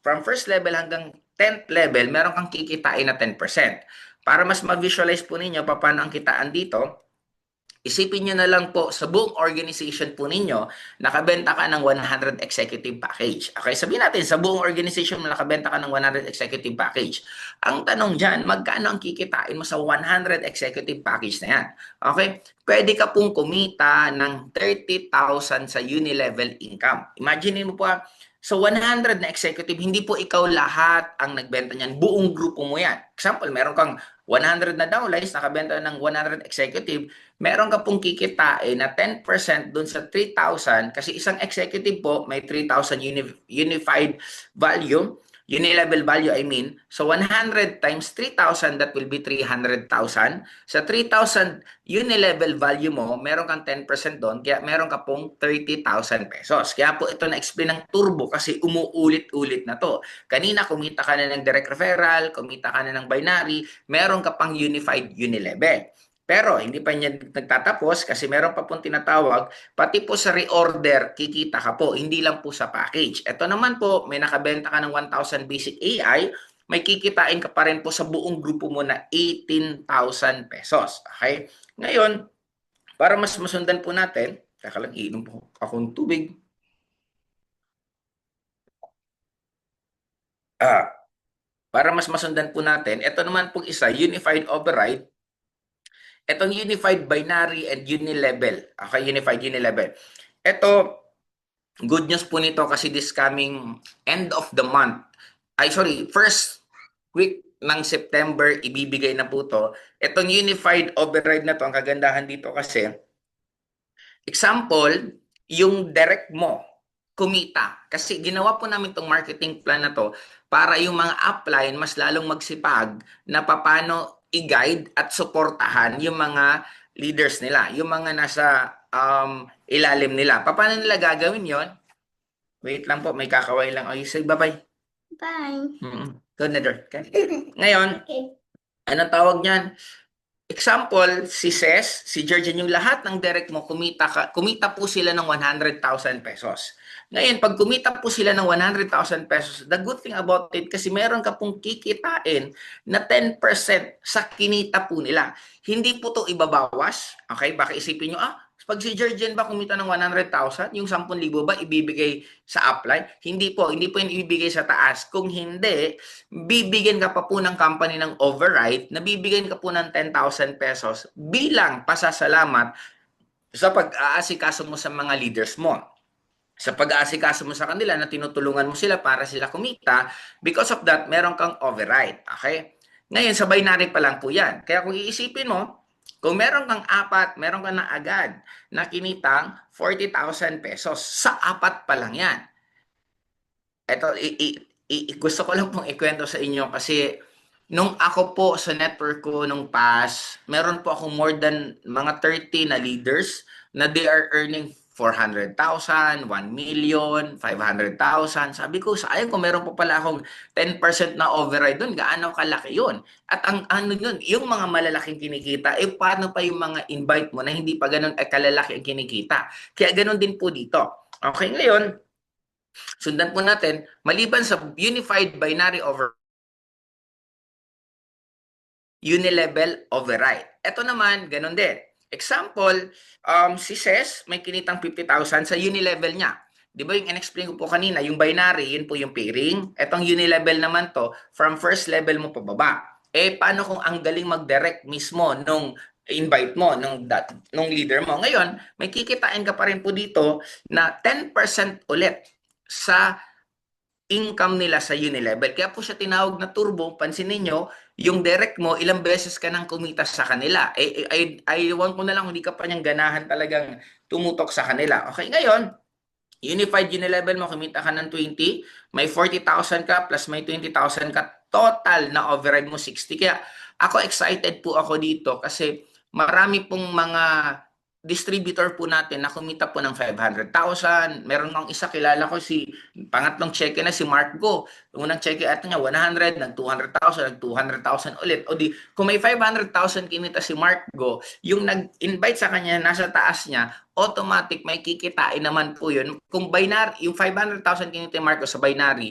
from first level hanggang 10th level, meron kang kikitain na 10%. Para mas ma-visualize po ninyo paano ang kitaan dito, isipin nyo na lang po sa buong organization po ninyo, nakabenta ka ng 100 executive package. Okay, sabihin natin, sa buong organization mo nakabenta ka ng 100 executive package. Ang tanong dyan, magkano ang kikitain mo sa 100 executive package na yan? Okay, pwede ka pong kumita ng 30,000 sa uni-level income. Imagine mo po, sa 100 na executive, hindi po ikaw lahat ang nagbenta niyan. Buong grupo mo yan. Example, meron kang 100 na downlines, nakabenta ng 100 executive, meron ka pong kikitain na 10% dun sa 3,000 kasi isang executive po may 3,000 unified value, uni-level value I mean. So 100 times 3,000, that will be 300,000. Sa 3,000 uni-level value mo, meron kang 10% doon, kaya meron ka pong 30,000 pesos. Kaya po ito na-explain ng turbo kasi umuulit-ulit na to. Kanina kumita ka na ng direct referral, kumita ka na ng binary, meron ka pang unified uni-level. Pero hindi pa niya nagtatapos kasi meron pa pong tinatawag, pati po sa reorder, kikita ka po, hindi lang po sa package. Ito naman po, may nakabenta ka ng 1,000 basic AI, may kikitain ka pa rin po sa buong grupo mo na 18,000 pesos. Okay? Ngayon, para mas masundan po natin, teka lang, iinom po akong tubig. Para mas masundan po natin, ito naman pong isa, unified override. Itong unified binary and uni-level. Okay, unified uni-level. Ito, good news po nito kasi this coming end of the month. First week ng September, ibibigay na po to. Itong unified override na to, ang kagandahan dito kasi, example, yung direct mo, kumita. Kasi ginawa po namin itong marketing plan na to para yung mga upline mas lalong magsipag na paano i-guide at suportahan yung mga leaders nila, yung mga nasa ilalim nila. Paano nila gagawin yon? Wait lang po, may kakaway lang. Oh, you say bye-bye. Bye. Good na, Dor. Okay. Ngayon, Okay. anong tawag niyan? Example, si Ces, si Georgian, yung lahat ng direct mo, kumita po sila ng 100,000 pesos. Ngayon, pag kumita po sila ng 100,000 pesos, the good thing about it, kasi meron ka pong kikitain na 10% sa kinita po nila. Hindi po to ibabawas. Okay? Baka isipin nyo, pag si Georgian ba kumita ng 100,000, yung 10,000 ba ibibigay sa upline? Hindi po yun ibibigay sa taas. Kung hindi, bibigyan ka pa po ng company ng override, na bibigyan ka po ng 10,000 pesos bilang pasasalamat sa pag-aasikaso mo sa mga leaders mo. Sa pag-aasikaso mo sa kanila na tinutulungan mo sila para sila kumita, because of that, meron kang override. Okay? Ngayon, sa binary pa lang po yan. Kaya kung iisipin mo, kung meron kang apat, meron kang na agad na kinitang 40,000 pesos. Sa apat pa lang yan. Ito, gusto ko lang pong ikwento sa inyo kasi nung ako po sa network ko nung past, meron po akong more than mga 30 na leaders na they are earning 400,000, 1,000,000, 500,000. Sabi ko, sayang kung meron po pala akong 10% na override doon, gaano kalaki yun. At ang ano yun, yung mga malalaking kinikita, paano pa yung mga invite mo na hindi pa ganun kalalaki ang kinikita. Kaya ganun din po dito. Okay, ngayon, sundan po natin, maliban sa unified binary over uni-level override. Ito naman, ganun din. Example, si Ces may kinitang 50,000 sa uni-level niya. Di ba yung in-explain ko po kanina, yung binary, yun po yung pairing. Etong uni-level naman to, from first level mo pababa. Paano kung ang galing mag-direct mismo nung invite mo, nung leader mo? Ngayon, may kikitain ka pa rin po dito na 10% ulit sa income nila sa uni-level. Kaya po siya tinawag na turbo. Pansin ninyo, yung direct mo, ilang beses ka nang kumita sa kanila. Iwan ko na lang, hindi ka pa niyang ganahan talagang tumutok sa kanila. Okay, ngayon, unified uni-level mo, kumita ka ng 20, may 40,000 ka, plus may 20,000 ka, total na override mo 60. Kaya ako excited po ako dito kasi marami pong mga distributor po natin na kumita po ng 500,000. Meron ng isa kilala ko pangatlong cheque na si Mark Go. Unang cheque at niya 100, nag 200,000, nag 200,000 ulit. O di, kung may 500,000 kinita si Mark Go, yung nag-invite sa kanya nasa taas niya, automatic may kikitain naman po yun. Kung binary, yung 500,000 kinita ni Mark Go sa binary,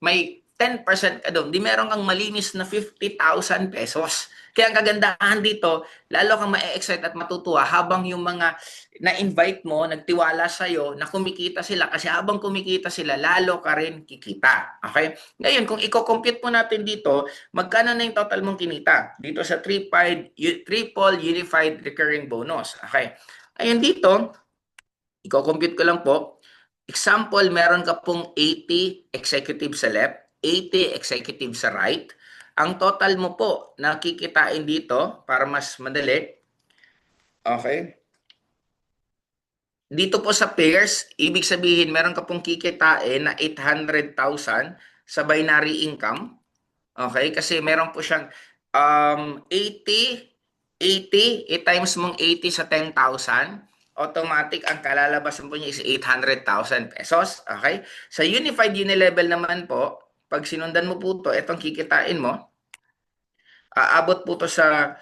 may 10% ka doon. Di meron kang malinis na 50,000 pesos. Kaya ang kagandahan dito, lalo kang ma-excite at matutuwa habang yung mga na-invite mo, nagtiwala sa'yo, na kumikita sila. Kasi habang kumikita sila, lalo ka rin kikita. Okay? Ngayon, kung i-compute mo natin dito, magkano na yung total mong kinita? Dito sa Triple Unified Recurring Bonus. Okay? Ngayon dito, i-compute ko lang po. Example, meron ka pong 80 executive sa left, 80 executive sa right. Ang total mo po na kikitain dito, para mas madali, okay? Dito po sa pairs, ibig sabihin meron ka pong kikitain na 800,000 sa binary income. Okay? Kasi meron po siyang 80, 80, i-times mong 80 sa 10,000. Automatic, ang kalalabasan po niya is 800,000 pesos. Okay? Sa Unified Unilevel naman po, pag sinundan mo po ito, itong kikitain mo, aabot po to sa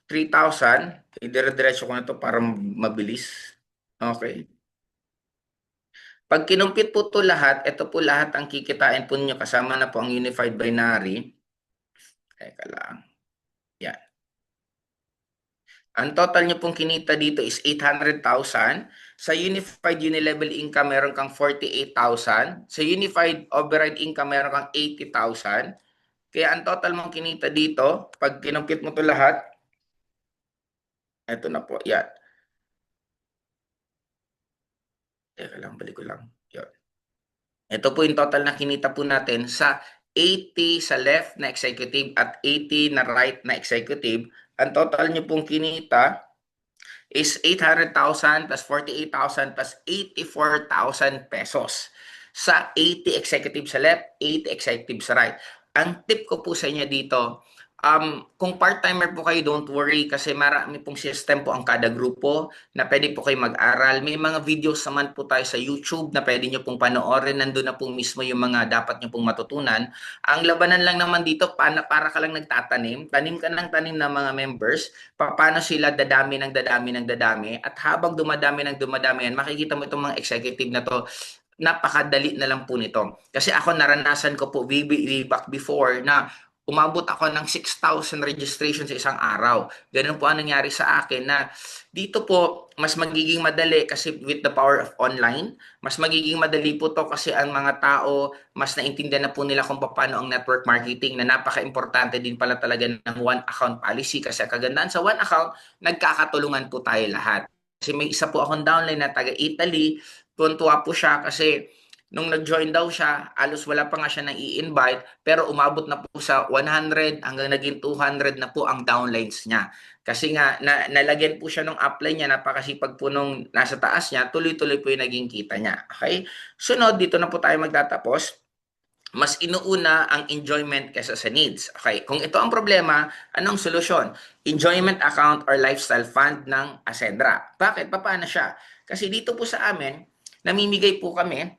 3,000. Idire-diretso ko na to para mabilis. Okay. Pag kinumpit po to lahat, ito po lahat ang kikitain po ninyo kasama na po ang Unified Binary. Teka lang. Yan. Ang total nyo pong kinita dito is 800,000. Sa Unified Unilevel Income, meron kang 48,000. Sa Unified Override Income, meron kang 80,000. Kaya ang total mong kinita dito, pag kinumpit mo to lahat, ito na po, yan. Teka lang, balik ko lang. Yan. Ito po yung total na kinita po natin sa 80 sa left na executive at 80 na right na executive. Ang total nyo pong kinita is 800,000 plus 48,000 plus 84,000 pesos sa 80 executive sa left, 80 executive sa right. Ang tip ko po sa inyo dito, kung part-timer po kayo, don't worry kasi marami pong system po ang kada grupo na pwede po kayo mag-aral. May mga videos naman po tayo sa YouTube na pwede nyo pong panoorin. Nandun na po mismo yung mga dapat nyo pong matutunan. Ang labanan lang naman dito, para ka lang nagtatanim. Tanim ka ng tanim ng mga members. Paano sila dadami ng dadami ng dadami. At habang dumadami ng dumadami yan, makikita mo itong mga executive na to, napakadali na lang po nito. Kasi ako naranasan ko po way back before na umabot ako ng 6,000 registration sa isang araw. Ganun po ang nangyari sa akin na dito po mas magiging madali kasi with the power of online, mas magiging madali po to kasi ang mga tao mas naintindihan na po nila kung paano ang network marketing na napaka-importante din pala talaga ng one account policy kasi kagandahan sa one account, nagkakatulungan po tayo lahat. Kasi may isa po akong downline na taga Italy, tuwan-tuwa po siya kasi nung nag-join daw siya, alos wala pa nga siya nang i-invite, pero umabot na po sa 100 hanggang naging 200 na po ang downlines niya. Kasi nga, nalagyan po siya ng upline niya, napakasipag po nung nasa taas niya, tuloy-tuloy po yung naging kita niya. Okay? Sunod, dito na po tayo magtatapos. Mas inuuna ang enjoyment kaysa sa needs. Okay, kung ito ang problema, anong solusyon? Enjoyment account or lifestyle fund ng Ascendra. Bakit? Paano siya? Kasi dito po sa amin, namimigay po kami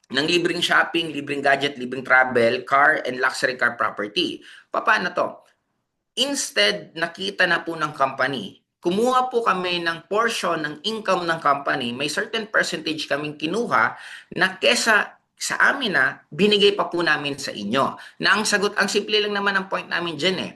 ng libreng shopping, libreng gadget, libreng travel, car, and luxury car property. Paano to? Instead, nakita na po ng company, kumuha po kami ng portion ng income ng company, may certain percentage kaming kinuha na kesa sa amin na binigay pa po namin sa inyo. Na ang sagot, ang simple lang naman ang point namin dyan eh.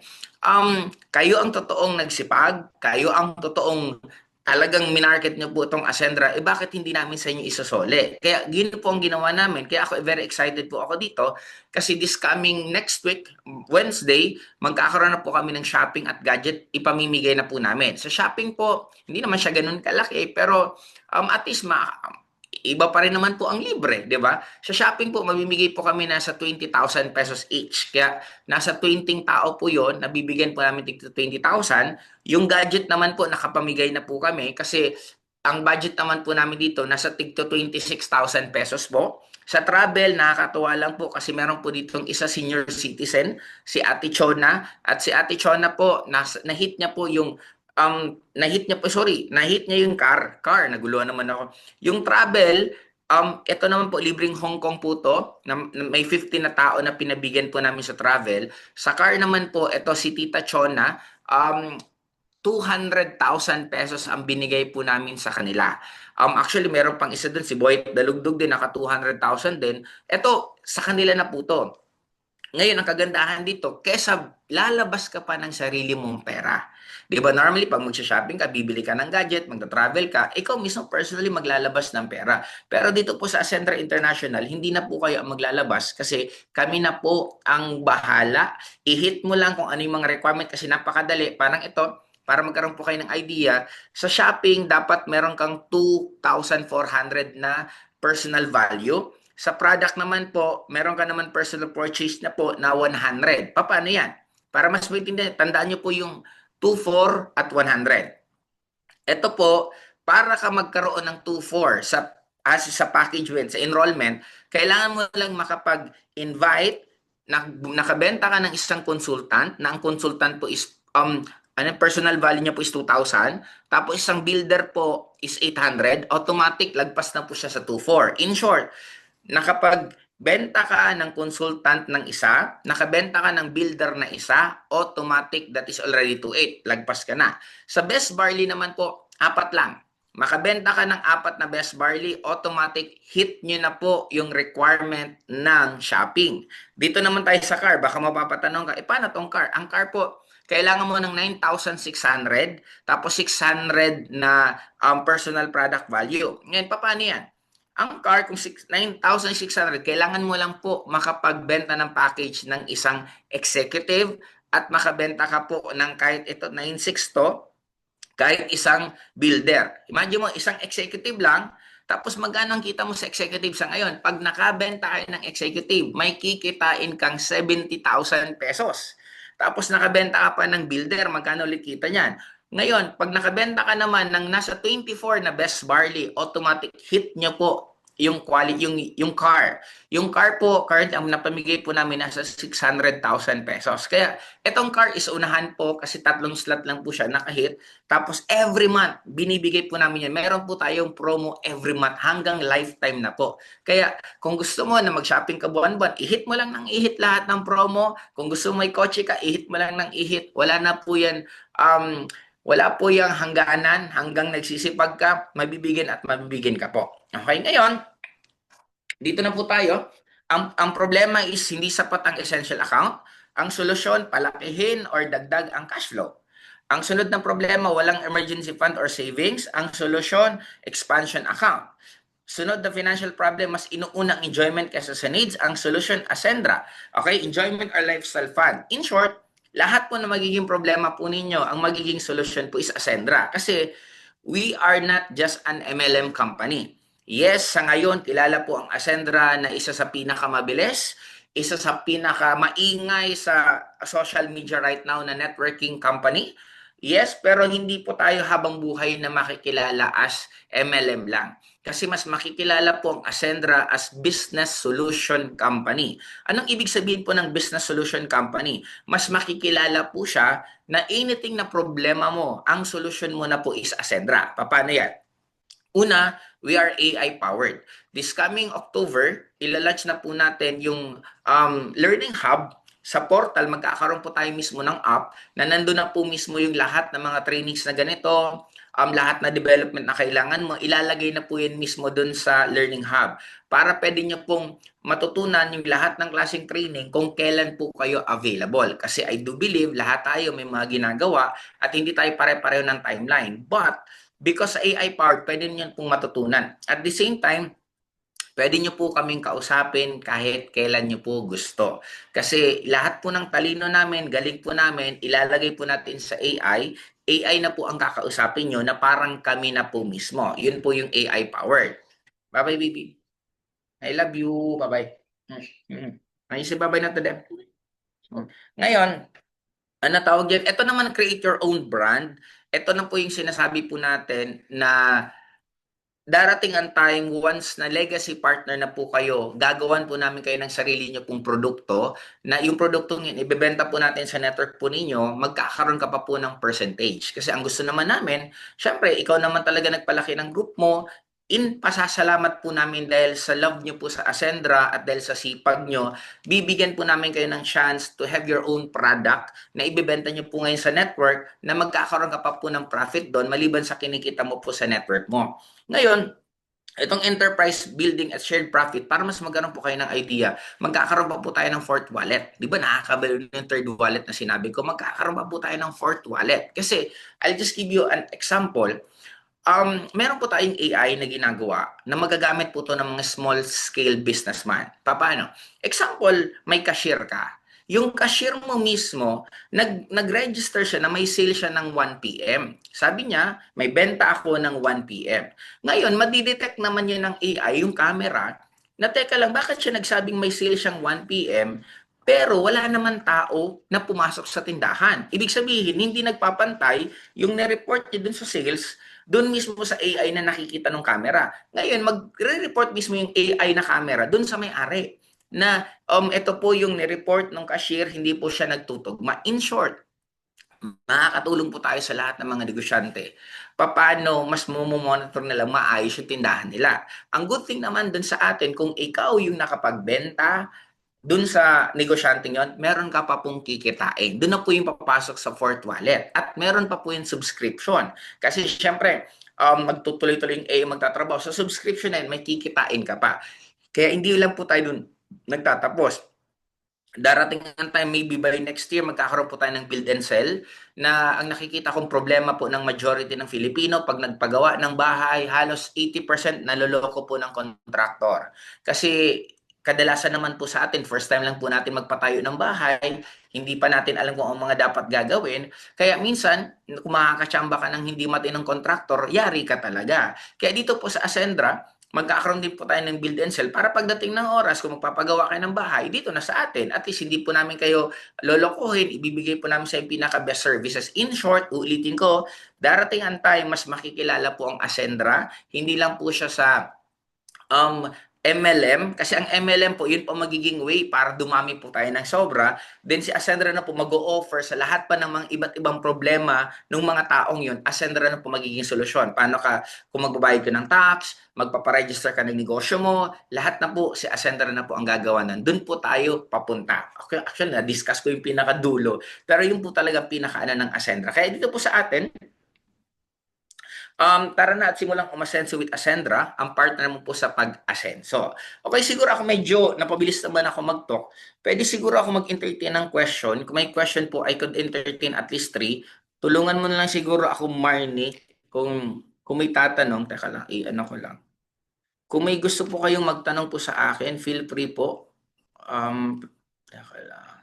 Kayo ang totoong nagsipag, kayo ang totoong talagang minarket nyo po itong Ascendra, bakit hindi namin sa inyo isosole? Kaya gino po ang ginawa namin. Kaya ako very excited po ako dito kasi this coming next week, Wednesday, magkakaroon na po kami ng shopping at gadget, ipamimigay na po namin. Sa shopping po, hindi naman siya ganun kalaki, pero at least iba pa rin naman po ang libre, di ba? Sa shopping po, mamimigay po kami nasa 20,000 pesos each. Kaya nasa 20 tao po yon, nabibigyan po namin tig 20,000. Yung gadget naman po, nakapamigay na po kami kasi ang budget naman po namin dito, nasa tig 26,000 pesos po. Sa travel, nakakatuwa lang po kasi meron po ditong isa senior citizen, si Ate Chona. At si Ate Chona po, na-hit niya po yung nahit niya yung car, naguluhan naman ako. Yung travel, ito naman po, libreng Hong Kong po to, may 50 na tao na pinabigyan po namin sa travel. Sa car naman po, ito si Tita Chona, 200,000 pesos ang binigay po namin sa kanila. Actually, meron pang isa dun, si Boy Dalugdog din, naka 200,000 din. Ito, sa kanila na po to. Ngayon, ang kagandahan dito, kesa lalabas ka pa ng sarili mong pera. Di ba, normally, pag magsha-shopping ka, bibili ka ng gadget, magta-travel ka, ikaw mismo personally maglalabas ng pera. Pero dito po sa Ascendra International, hindi na po kayo ang maglalabas kasi kami na po ang bahala. I-hit mo lang kung ano yung mga requirement kasi napakadali. Parang ito, para magkaroon po kayo ng idea, sa shopping, dapat meron kang 2,400 na personal value. Sa product naman po, meron ka naman personal purchase na po na 100. Paano yan? Para mas maintindihan, tandaan nyo po yung 2, 4 at 100. Ito po, para ka magkaroon ng 2, 4 sa package win, sa enrollment, kailangan mo lang makapag-invite, nakabenta ka ng isang consultant, na ang consultant po is, personal value niya po is 2,000, tapos isang builder po is 800, automatic, lagpas na po siya sa 2, 4. In short, nakapagbenta ka ng consultant ng isa, nakabenta ka ng builder na isa, automatic that is already 2,800. Lagpas ka na. Sa best barley naman po, 4 lang. Makabenta ka ng 4 na best barley, automatic hit nyo na po yung requirement ng shopping. Dito naman tayo sa car. Baka mapapatanong ka, paano tong car? Ang car po, kailangan mo ng 9,600, tapos 600 na personal product value. Ngayon, paano yan? Ang car, kung 9,600, kailangan mo lang po makapagbenta ng package ng isang executive at makabenta ka po ng kahit ito, 9,600 to, kahit isang builder. Imagine mo, isang executive lang, tapos magkano ang kita mo sa executive sa ngayon? Pag nakabenta kayo ng executive, may kikitain kang 70,000 pesos. Tapos nakabenta ka pa ng builder, magkano ulit kita niyan? Ngayon, pag nakabenta ka naman ng nasa 24 na best barley, automatic hit niya po yung quality, yung car. Yung car po, currently, ang napamigay po namin nasa 600,000 pesos. Kaya, itong car is unahan po kasi 3 slot lang po siya nakahit. Tapos, every month, binibigay po namin yan. Meron po tayong promo every month hanggang lifetime na po. Kaya, kung gusto mo na mag-shopping ka buwan-buwan, i-hit mo lang ng i-hit lahat ng promo. Kung gusto mo may kotse ka, i-hit mo lang ng i-hit. Wala na po yan, wala po yung hangganan hanggang nagsisipag ka, mabibigyan at mabibigyan ka po. Okay, ngayon, dito na po tayo. Ang problema is hindi sapat ang essential account. Ang solusyon, palakihin or dagdag ang cash flow. Ang sunod ng problema, walang emergency fund or savings. Ang solusyon, expansion account. Sunod na financial problem, mas inuuna ang enjoyment kaysa sa needs. Ang solution, Ascendra. Okay, enjoyment or lifestyle fund. In short, lahat po na magiging problema po ninyo, ang magiging solution po is Ascendra. Kasi we are not just an MLM company. Yes, sa ngayon, kilala po ang Ascendra na isa sa pinakamabilis, isa sa pinakamaingay sa social media right now na networking company. Yes, pero hindi po tayo habang buhay na makikilala as MLM lang. Kasi mas makikilala po ang Ascendra as Business Solution Company. Anong ibig sabihin po ng Business Solution Company? Mas makikilala po siya na anything na problema mo, ang solution mo na po is Ascendra. Paano yan? Una, we are AI-powered. This coming October, ilalunch na po natin yung Learning Hub. Sa portal, magkakaroon po tayo mismo ng app na nandun na po mismo yung lahat ng mga trainings na ganito, lahat na development na kailangan mo, ilalagay na po yan mismo dun sa Learning Hub para pwede nyo pong matutunan yung lahat ng klaseng training kung kailan po kayo available. Kasi I do believe lahat tayo may mga ginagawa at hindi tayo pare-pareho ng timeline. But because AI powered, pwede nyo pong matutunan. At the same time, pwede nyo po kaming kausapin kahit kailan nyo po gusto. Kasi lahat po ng talino namin, galing po namin, ilalagay po natin sa AI. AI na po ang kakausapin nyo na parang kami na po mismo. Yun po yung AI powered. Bye-bye, baby. I love you. Bye-bye. Ay, si bye-bye na to them. Ngayon, ano tawag yan? Ito naman, create your own brand. Ito na po yung sinasabi po natin na darating ang time once na legacy partner na po kayo, gagawan po namin kayo ng sarili nyo pong produkto na yung produktong yun, ibebenta po natin sa network po ninyo, magkakaroon ka pa po ng percentage. Kasi ang gusto naman namin, syempre, ikaw naman talaga nagpalaki ng group mo, pasasalamat po namin dahil sa love nyo po sa Ascendra at dahil sa sipag nyo, bibigyan po namin kayo ng chance to have your own product na ibebenta nyo po ngayon sa network na magkakaroon ka pa po ng profit doon maliban sa kinikita mo po sa network mo. Ngayon, itong enterprise building at shared profit, para mas magkaroon po kayo ng idea, magkakaroon pa po tayo ng fourth wallet. Di ba nakakabalo yung third wallet na sinabi ko? Magkakaroon pa po tayo ng fourth wallet. Kasi, I'll just give you an example. Meron po tayong AI na ginagawa na magagamit po to ng mga small scale businessman. Paano? Example, may cashier ka. Yung cashier mo mismo, nag-register siya na may sale siya ng 1 p.m. Sabi niya, may benta ako ng 1 p.m. Ngayon, madidetect naman yun ng AI, yung camera, na teka lang, bakit siya nagsabing may sale siyang 1 p.m. pero wala naman tao na pumasok sa tindahan. Ibig sabihin, hindi nagpapantay yung nireport niya dun sa sales, dun mismo sa AI na nakikita ng camera. Ngayon, magre-report mismo yung AI na camera dun sa may-ari na ito po yung ni-report ng cashier, hindi po siya nagtutugma. In short, makakatulong po tayo sa lahat ng mga negosyante. Paano mas monitor nila maayos yung tindahan nila. Ang good thing naman dun sa atin, kung ikaw yung nakapagbenta, dun sa negosyante yon, meron ka pa pong kikitain. Doon na po yung papasok sa fourth wallet. At meron pa po yung subscription. Kasi syempre, magtutuloy-tuloy yung AI magtatrabaho. Sa subscription na yun, may kikitain ka pa. Kaya hindi lang po tayo dun nagtatapos. Darating ang time, maybe by next year, magkakaroon po tayo ng build and sell na ang nakikita kong problema po ng majority ng Filipino, pag nagpagawa ng bahay, halos 80% naloloko po ng contractor. Kasi kadalasan naman po sa atin, first time lang po natin magpatayo ng bahay, hindi pa natin alam kung ang mga dapat gagawin. Kaya minsan, kung makakatsamba ka ng hindi matinong contractor, yari ka talaga. Kaya dito po sa Ascendra, magkakaroon din po tayo ng build and sell para pagdating ng oras, kung magpapagawa kayo ng bahay, dito na sa atin. At least hindi po namin kayo lolokohin, ibibigay po namin sa yung pinaka-best services. In short, ulitin ko, darating ang time, mas makikilala po ang Ascendra. Hindi lang po siya sa MLM, kasi ang MLM po, yun po magiging way para dumami po tayo ng sobra. Then si Ascendra na po mag-o-offer sa lahat pa ng mga iba't ibang problema ng mga taong yun, Ascendra na po magiging solusyon. Paano ka, kung magbabayad ka ng tax, magpaparegister ka ng negosyo mo, lahat na po si Ascendra na po ang gagawa nun. Doon po tayo papunta. Okay, actually, na-discuss ko yung pinakadulo, pero yun po talaga pinakaano ng Ascendra. Kaya dito po sa atin, tara na at simulang umasenso with Ascendra, ang partner mo po sa pag-asenso. Okay, siguro ako medyo napabilis naman ako mag-talk. Pwede siguro ako mag-entertain ng question. Kung may question po, I could entertain at least 3. Tulungan mo na lang siguro ako, Marnie, kung may tatanong. Teka lang, i-ano ko lang. Kung may gusto po kayong magtanong po sa akin, feel free po. Teka lang.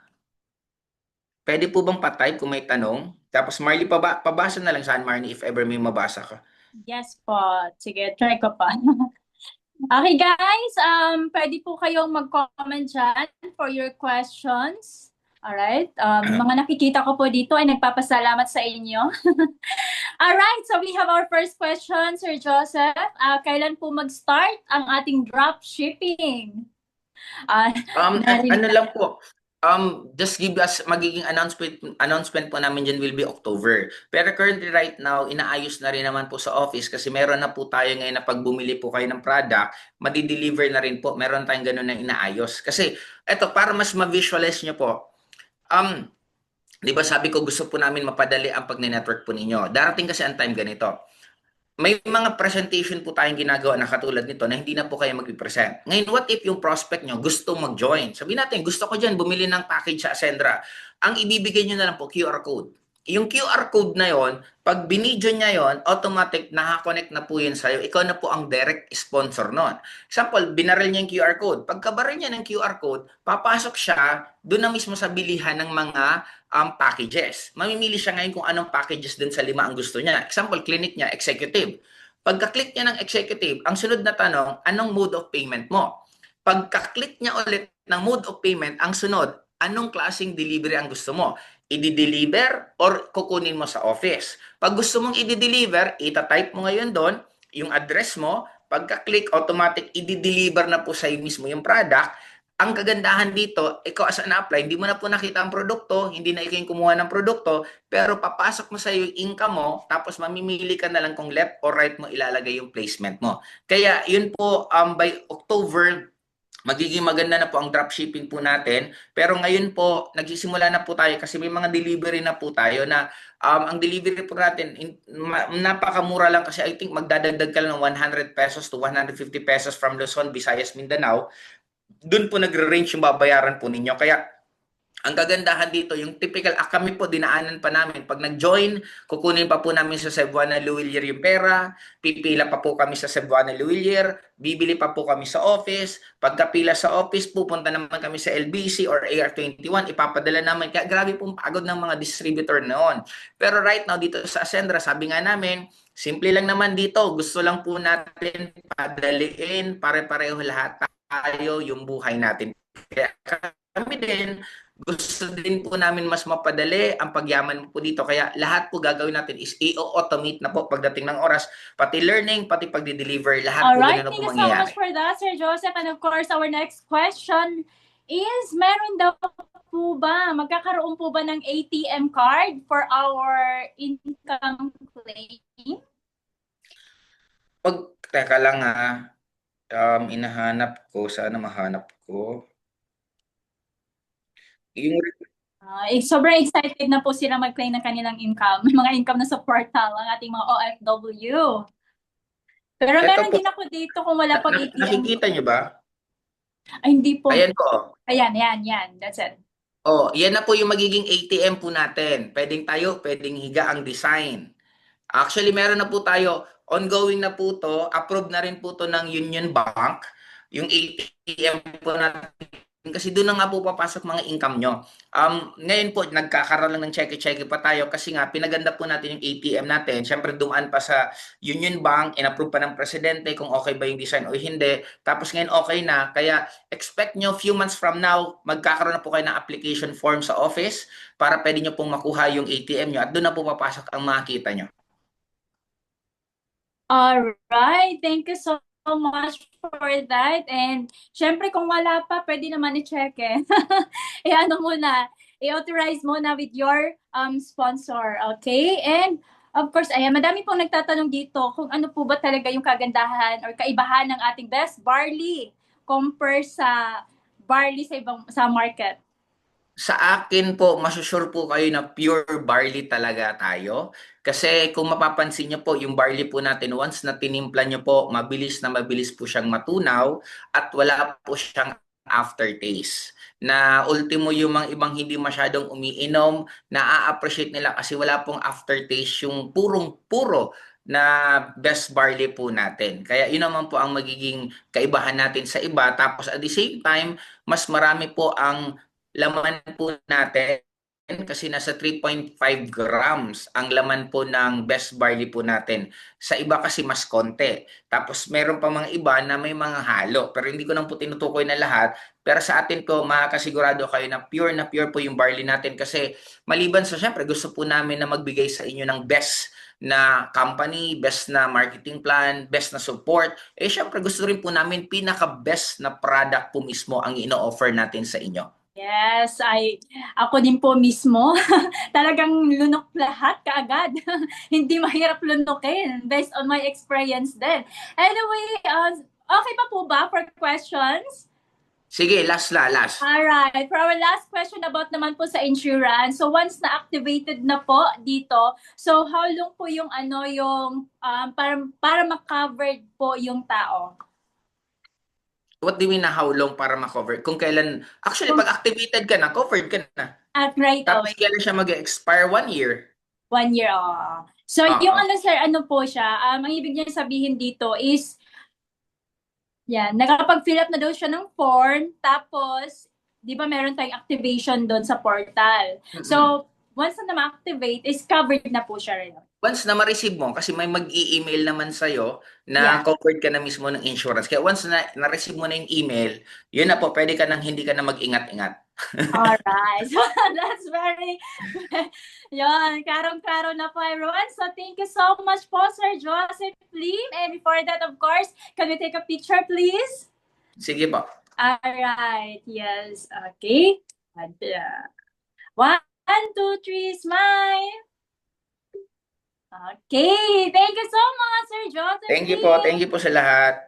Pwede po bang patay kung may tanong? Tapos Marley, pabasa na lang saan, Marnie, if ever may mabasa ka. Yes po. Sige, try ko pa. Okay guys, pwede po kayong mag-comment dyan for your questions. Alright, mga nakikita ko po dito ay nagpapasalamat sa inyo. Alright, so we have our first question, Sir Joseph. Kailan po mag-start ang ating drop shipping? Ano lang po, just give us, magiging announcement po namin dyan will be October. Pero currently right now, inaayos na rin naman po sa office kasi meron na po tayo ngayon na pag bumili po kayo ng product, madi-deliver na rin po. Meron tayong ganun na inaayos. Kasi, eto, para mas ma-visualize nyo po, di ba sabi ko gusto po namin mapadali ang pag-network po ninyo. Darating kasi ang time ganito. May mga presentation po tayong ginagawa na katulad nito na hindi na po kayo mag-present. Ngayon, what if yung prospect nyo gusto mag-join? Sabihin natin, gusto ko dyan bumili ng package sa Ascendra. Ang ibibigay nyo na lang po, QR code. Yung QR code na yon, pag binidyo niya yon, automatic nakakonect na po yun sa'yo. Ikaw na po ang direct sponsor nun. Example, binaril niya yung QR code. Pagkabaril niya ng QR code, papasok siya doon na mismo sa bilihan ng mga packages. Mamimili siya ngayon kung anong packages dun sa 5 ang gusto niya. Example, clinic niya, executive. Pagka-click niya ng executive, ang sunod na tanong, anong mode of payment mo? Pagka-click niya ulit ng mode of payment, ang sunod, anong klaseng delivery ang gusto mo? I-deliver or kukunin mo sa office? Pag gusto mong i-deliver, ita-type mo ngayon doon, yung address mo, pagka-click, automatic, i-deliver na po sa mismo yung product. Ang kagandahan dito, ikaw as an apply, hindi mo na po nakita ang produkto, hindi na ikaw yung kumuha ng produkto, pero papasok mo sa yung income mo, tapos mamimili ka na lang kung left or right mo ilalagay yung placement mo. Kaya yun po, by October, magiging maganda na po ang dropshipping po natin. Pero ngayon po, nagsisimula na po tayo kasi may mga delivery na po tayo na ang delivery po natin, napakamura lang kasi I think magdadagdag ka lang ng 100 pesos to 150 pesos from Luzon, Visayas, Mindanao. Doon po nagre-range yung babayaran po ninyo. Kaya ang kagandahan dito, yung typical, kami po dinaanan pa namin. Pag nag-join, kukunin pa po namin sa Cebuana Luwilier yung pera, pipila pa po kami sa Cebuana Luwilier, bibili pa po kami sa office, pagkapila sa office, pupunta naman kami sa LBC or AR21, ipapadala naman. Kaya grabe pong pagod ng mga distributor noon. Pero right now, dito sa Ascendra, sabi nga namin, simple lang naman dito, gusto lang po natin padaliin, pare-pareho lahat tayo yung buhay natin. Kaya kami din, gusto din po namin mas mapadali ang pagyaman po dito. Kaya lahat po gagawin natin is i-automate na po pagdating ng oras. Pati learning, pati pagdi-deliver, lahat po Alright, ganun na thank po you so much mangyayari. for that, Sir Joseph. And of course, our next question is, meron daw po ba, magkakaroon po ba ng ATM card for our income claim? Teka lang ha, inahanap ko, sana mahanap ko. Yung Sobrang excited na po sila mag-claim ng kanilang income. May mga income na sa portal ang ating mga OFW. Pero ito meron po, din ako dito kung wala pang ATM. nakikita nyo ba? Ay, hindi po. Ayan po. Ayan, yan. That's it. Oh, yan na po yung magiging ATM po natin. Pwedeng tayo, pwedeng higa ang design. Actually, meron na po tayo, ongoing na po to, approved na rin po to ng Union Bank, yung ATM po natin, kasi doon na nga po papasok mga income nyo. Ngayon po, nagkakaroon lang ng cheque-cheque pa tayo kasi nga, pinaganda po natin yung ATM natin. Siyempre, dumaan pa sa Union Bank, inapprove pa ng presidente kung okay ba yung design o hindi. Tapos ngayon, okay na. Kaya, expect nyo, few months from now, magkakaroon na po kayo ng application form sa office para pwede nyo pong makuha yung ATM nyo at doon na po papasok ang makita nyo. Alright, thank you so much for that. And syempre kung wala pa, pwede naman i-check eh. Ano muna, i-authorize muna with your sponsor, okay? And of course, ayan, madami pong nagtatanong dito kung ano po ba talaga yung kagandahan or kaibahan ng ating best barley compare sa barley sa market. Sa akin po, masusure po kayo na pure barley talaga tayo. Kasi kung mapapansin nyo po, yung barley po natin, once na tinimpla nyo po, mabilis na mabilis po siyang matunaw at wala po siyang aftertaste. Na ultimo yung mga ibang hindi masyadong umiinom, na-appreciate nila kasi wala pong aftertaste yung purong-puro na best barley po natin. Kaya yun naman po ang magiging kaibahan natin sa iba. Tapos at the same time, mas marami po ang laman po natin kasi nasa 3.5 grams ang laman po ng best barley po natin. Sa iba kasi mas konti. Tapos meron pa mga iba na may mga halo. Pero hindi ko nang po tinutukoy na lahat. Pero sa atin po, makakasigurado kayo na pure po yung barley natin. Kasi maliban sa syempre, gusto po namin na magbigay sa inyo ng best na company, best na marketing plan, best na support. Syempre gusto rin po namin pinaka-best na product po mismo ang ino-offer natin sa inyo. Yes, ako din po mismo. Talagang lunok lahat kaagad. Hindi mahirap lunukin based on my experience din. Anyway, okay pa po ba for questions? Sige, last. Alright, for our last question about naman po sa insurance. So once na-activated na po dito, so how long po yung para ma-covered po yung tao? What do you mean na how long para ma-cover? Kung kailan, actually, pag activated ka na, covered ka na. At right, Tapos kailan siya mag-expire? 1 year. 1 year, So, yung sir, ano po siya, ang ibig niya sabihin dito is, nakapag-fill up na daw siya ng form, tapos, di ba meron tayong activation doon sa portal. So, once na ma-activate, is covered na po siya rin. once na ma-receive mo, kasi may mag-i-email naman sa'yo na Yeah. covered ka na mismo ng insurance. Kaya once na na-receive mo na yung email, yun na po, pwede ka nang hindi ka na mag-ingat-ingat. Alright. So that's very, yun, karong-karo na po everyone. So thank you so much po, Sir Joseph Lim. And before that, of course, can we take a picture, please? Sige po. Alright. Yes. Okay. And, 1, 2, 3, smile. Okay. Thank you so much, Sir Joseph Thank you po. Lim. Thank you po sa lahat.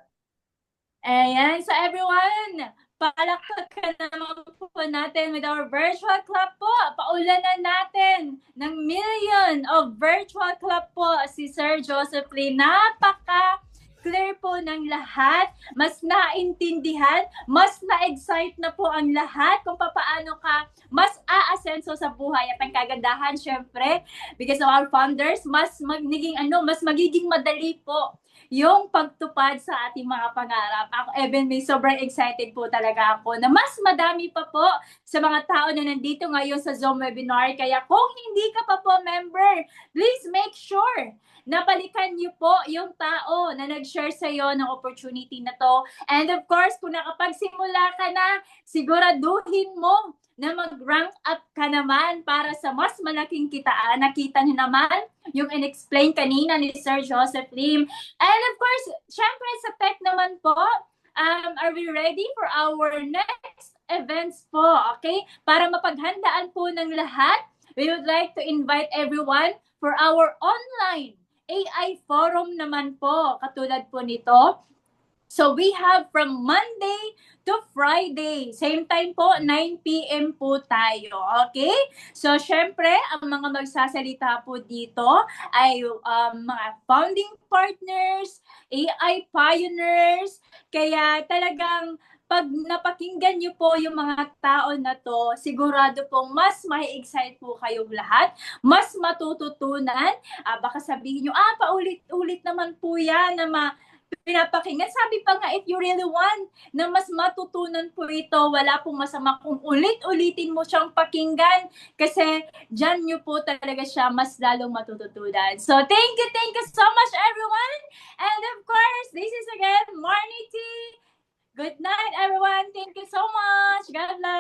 Ayan, so everyone, palakpakan naman po natin with our virtual club po. Paulanan natin ng million of virtual club po si Sir Joseph Lee. Napaka-clear po ng lahat. Mas naintindihan, mas na-excite na po ang lahat kung paano ka mas aasenso sa buhay. At ang kagandahan, syempre, because of our founders, mas magiging madali po yung pagtupad sa ating mga pangarap. Ako, Eben, may sobrang excited po talaga ako na mas madami pa po sa mga tao na nandito ngayon sa Zoom webinar. Kaya kung hindi ka pa po member, please make sure na balikan niyo po yung tao na nag-share sa iyo ng opportunity na to. And of course, kung nakapagsimula ka na, siguraduhin mo na mag-rank up ka naman para sa mas malaking kitaan. Nakita niyo naman yung in-explain kanina ni Sir Joseph Lim. And of course, syempre sa tech naman po, are we ready for our next events po? Okay? Para mapaghandaan po ng lahat, we would like to invite everyone for our online AI forum naman po. Katulad po nito. So we have from Monday to Friday. Same time po, 9 p.m. po tayo. Okay? So, syempre, ang mga magsasalita po dito ay mga founding partners, AI pioneers. Kaya talagang pag napakinggan niyo po yung mga tao na to, sigurado pong mas mai-excite po kayong lahat, mas matututunan. Baka sabihin niyo, paulit-ulit naman po yan na pinapakinggan. Sabi pa nga, if you really want na mas matutunan po ito, wala pong masama kung ulit-ulitin mo siyang pakinggan kasi dyan nyo po talaga siya mas lalong matututunan. So, thank you so much everyone. And of course, this is again Marnie T. Good night everyone. Thank you so much. God bless.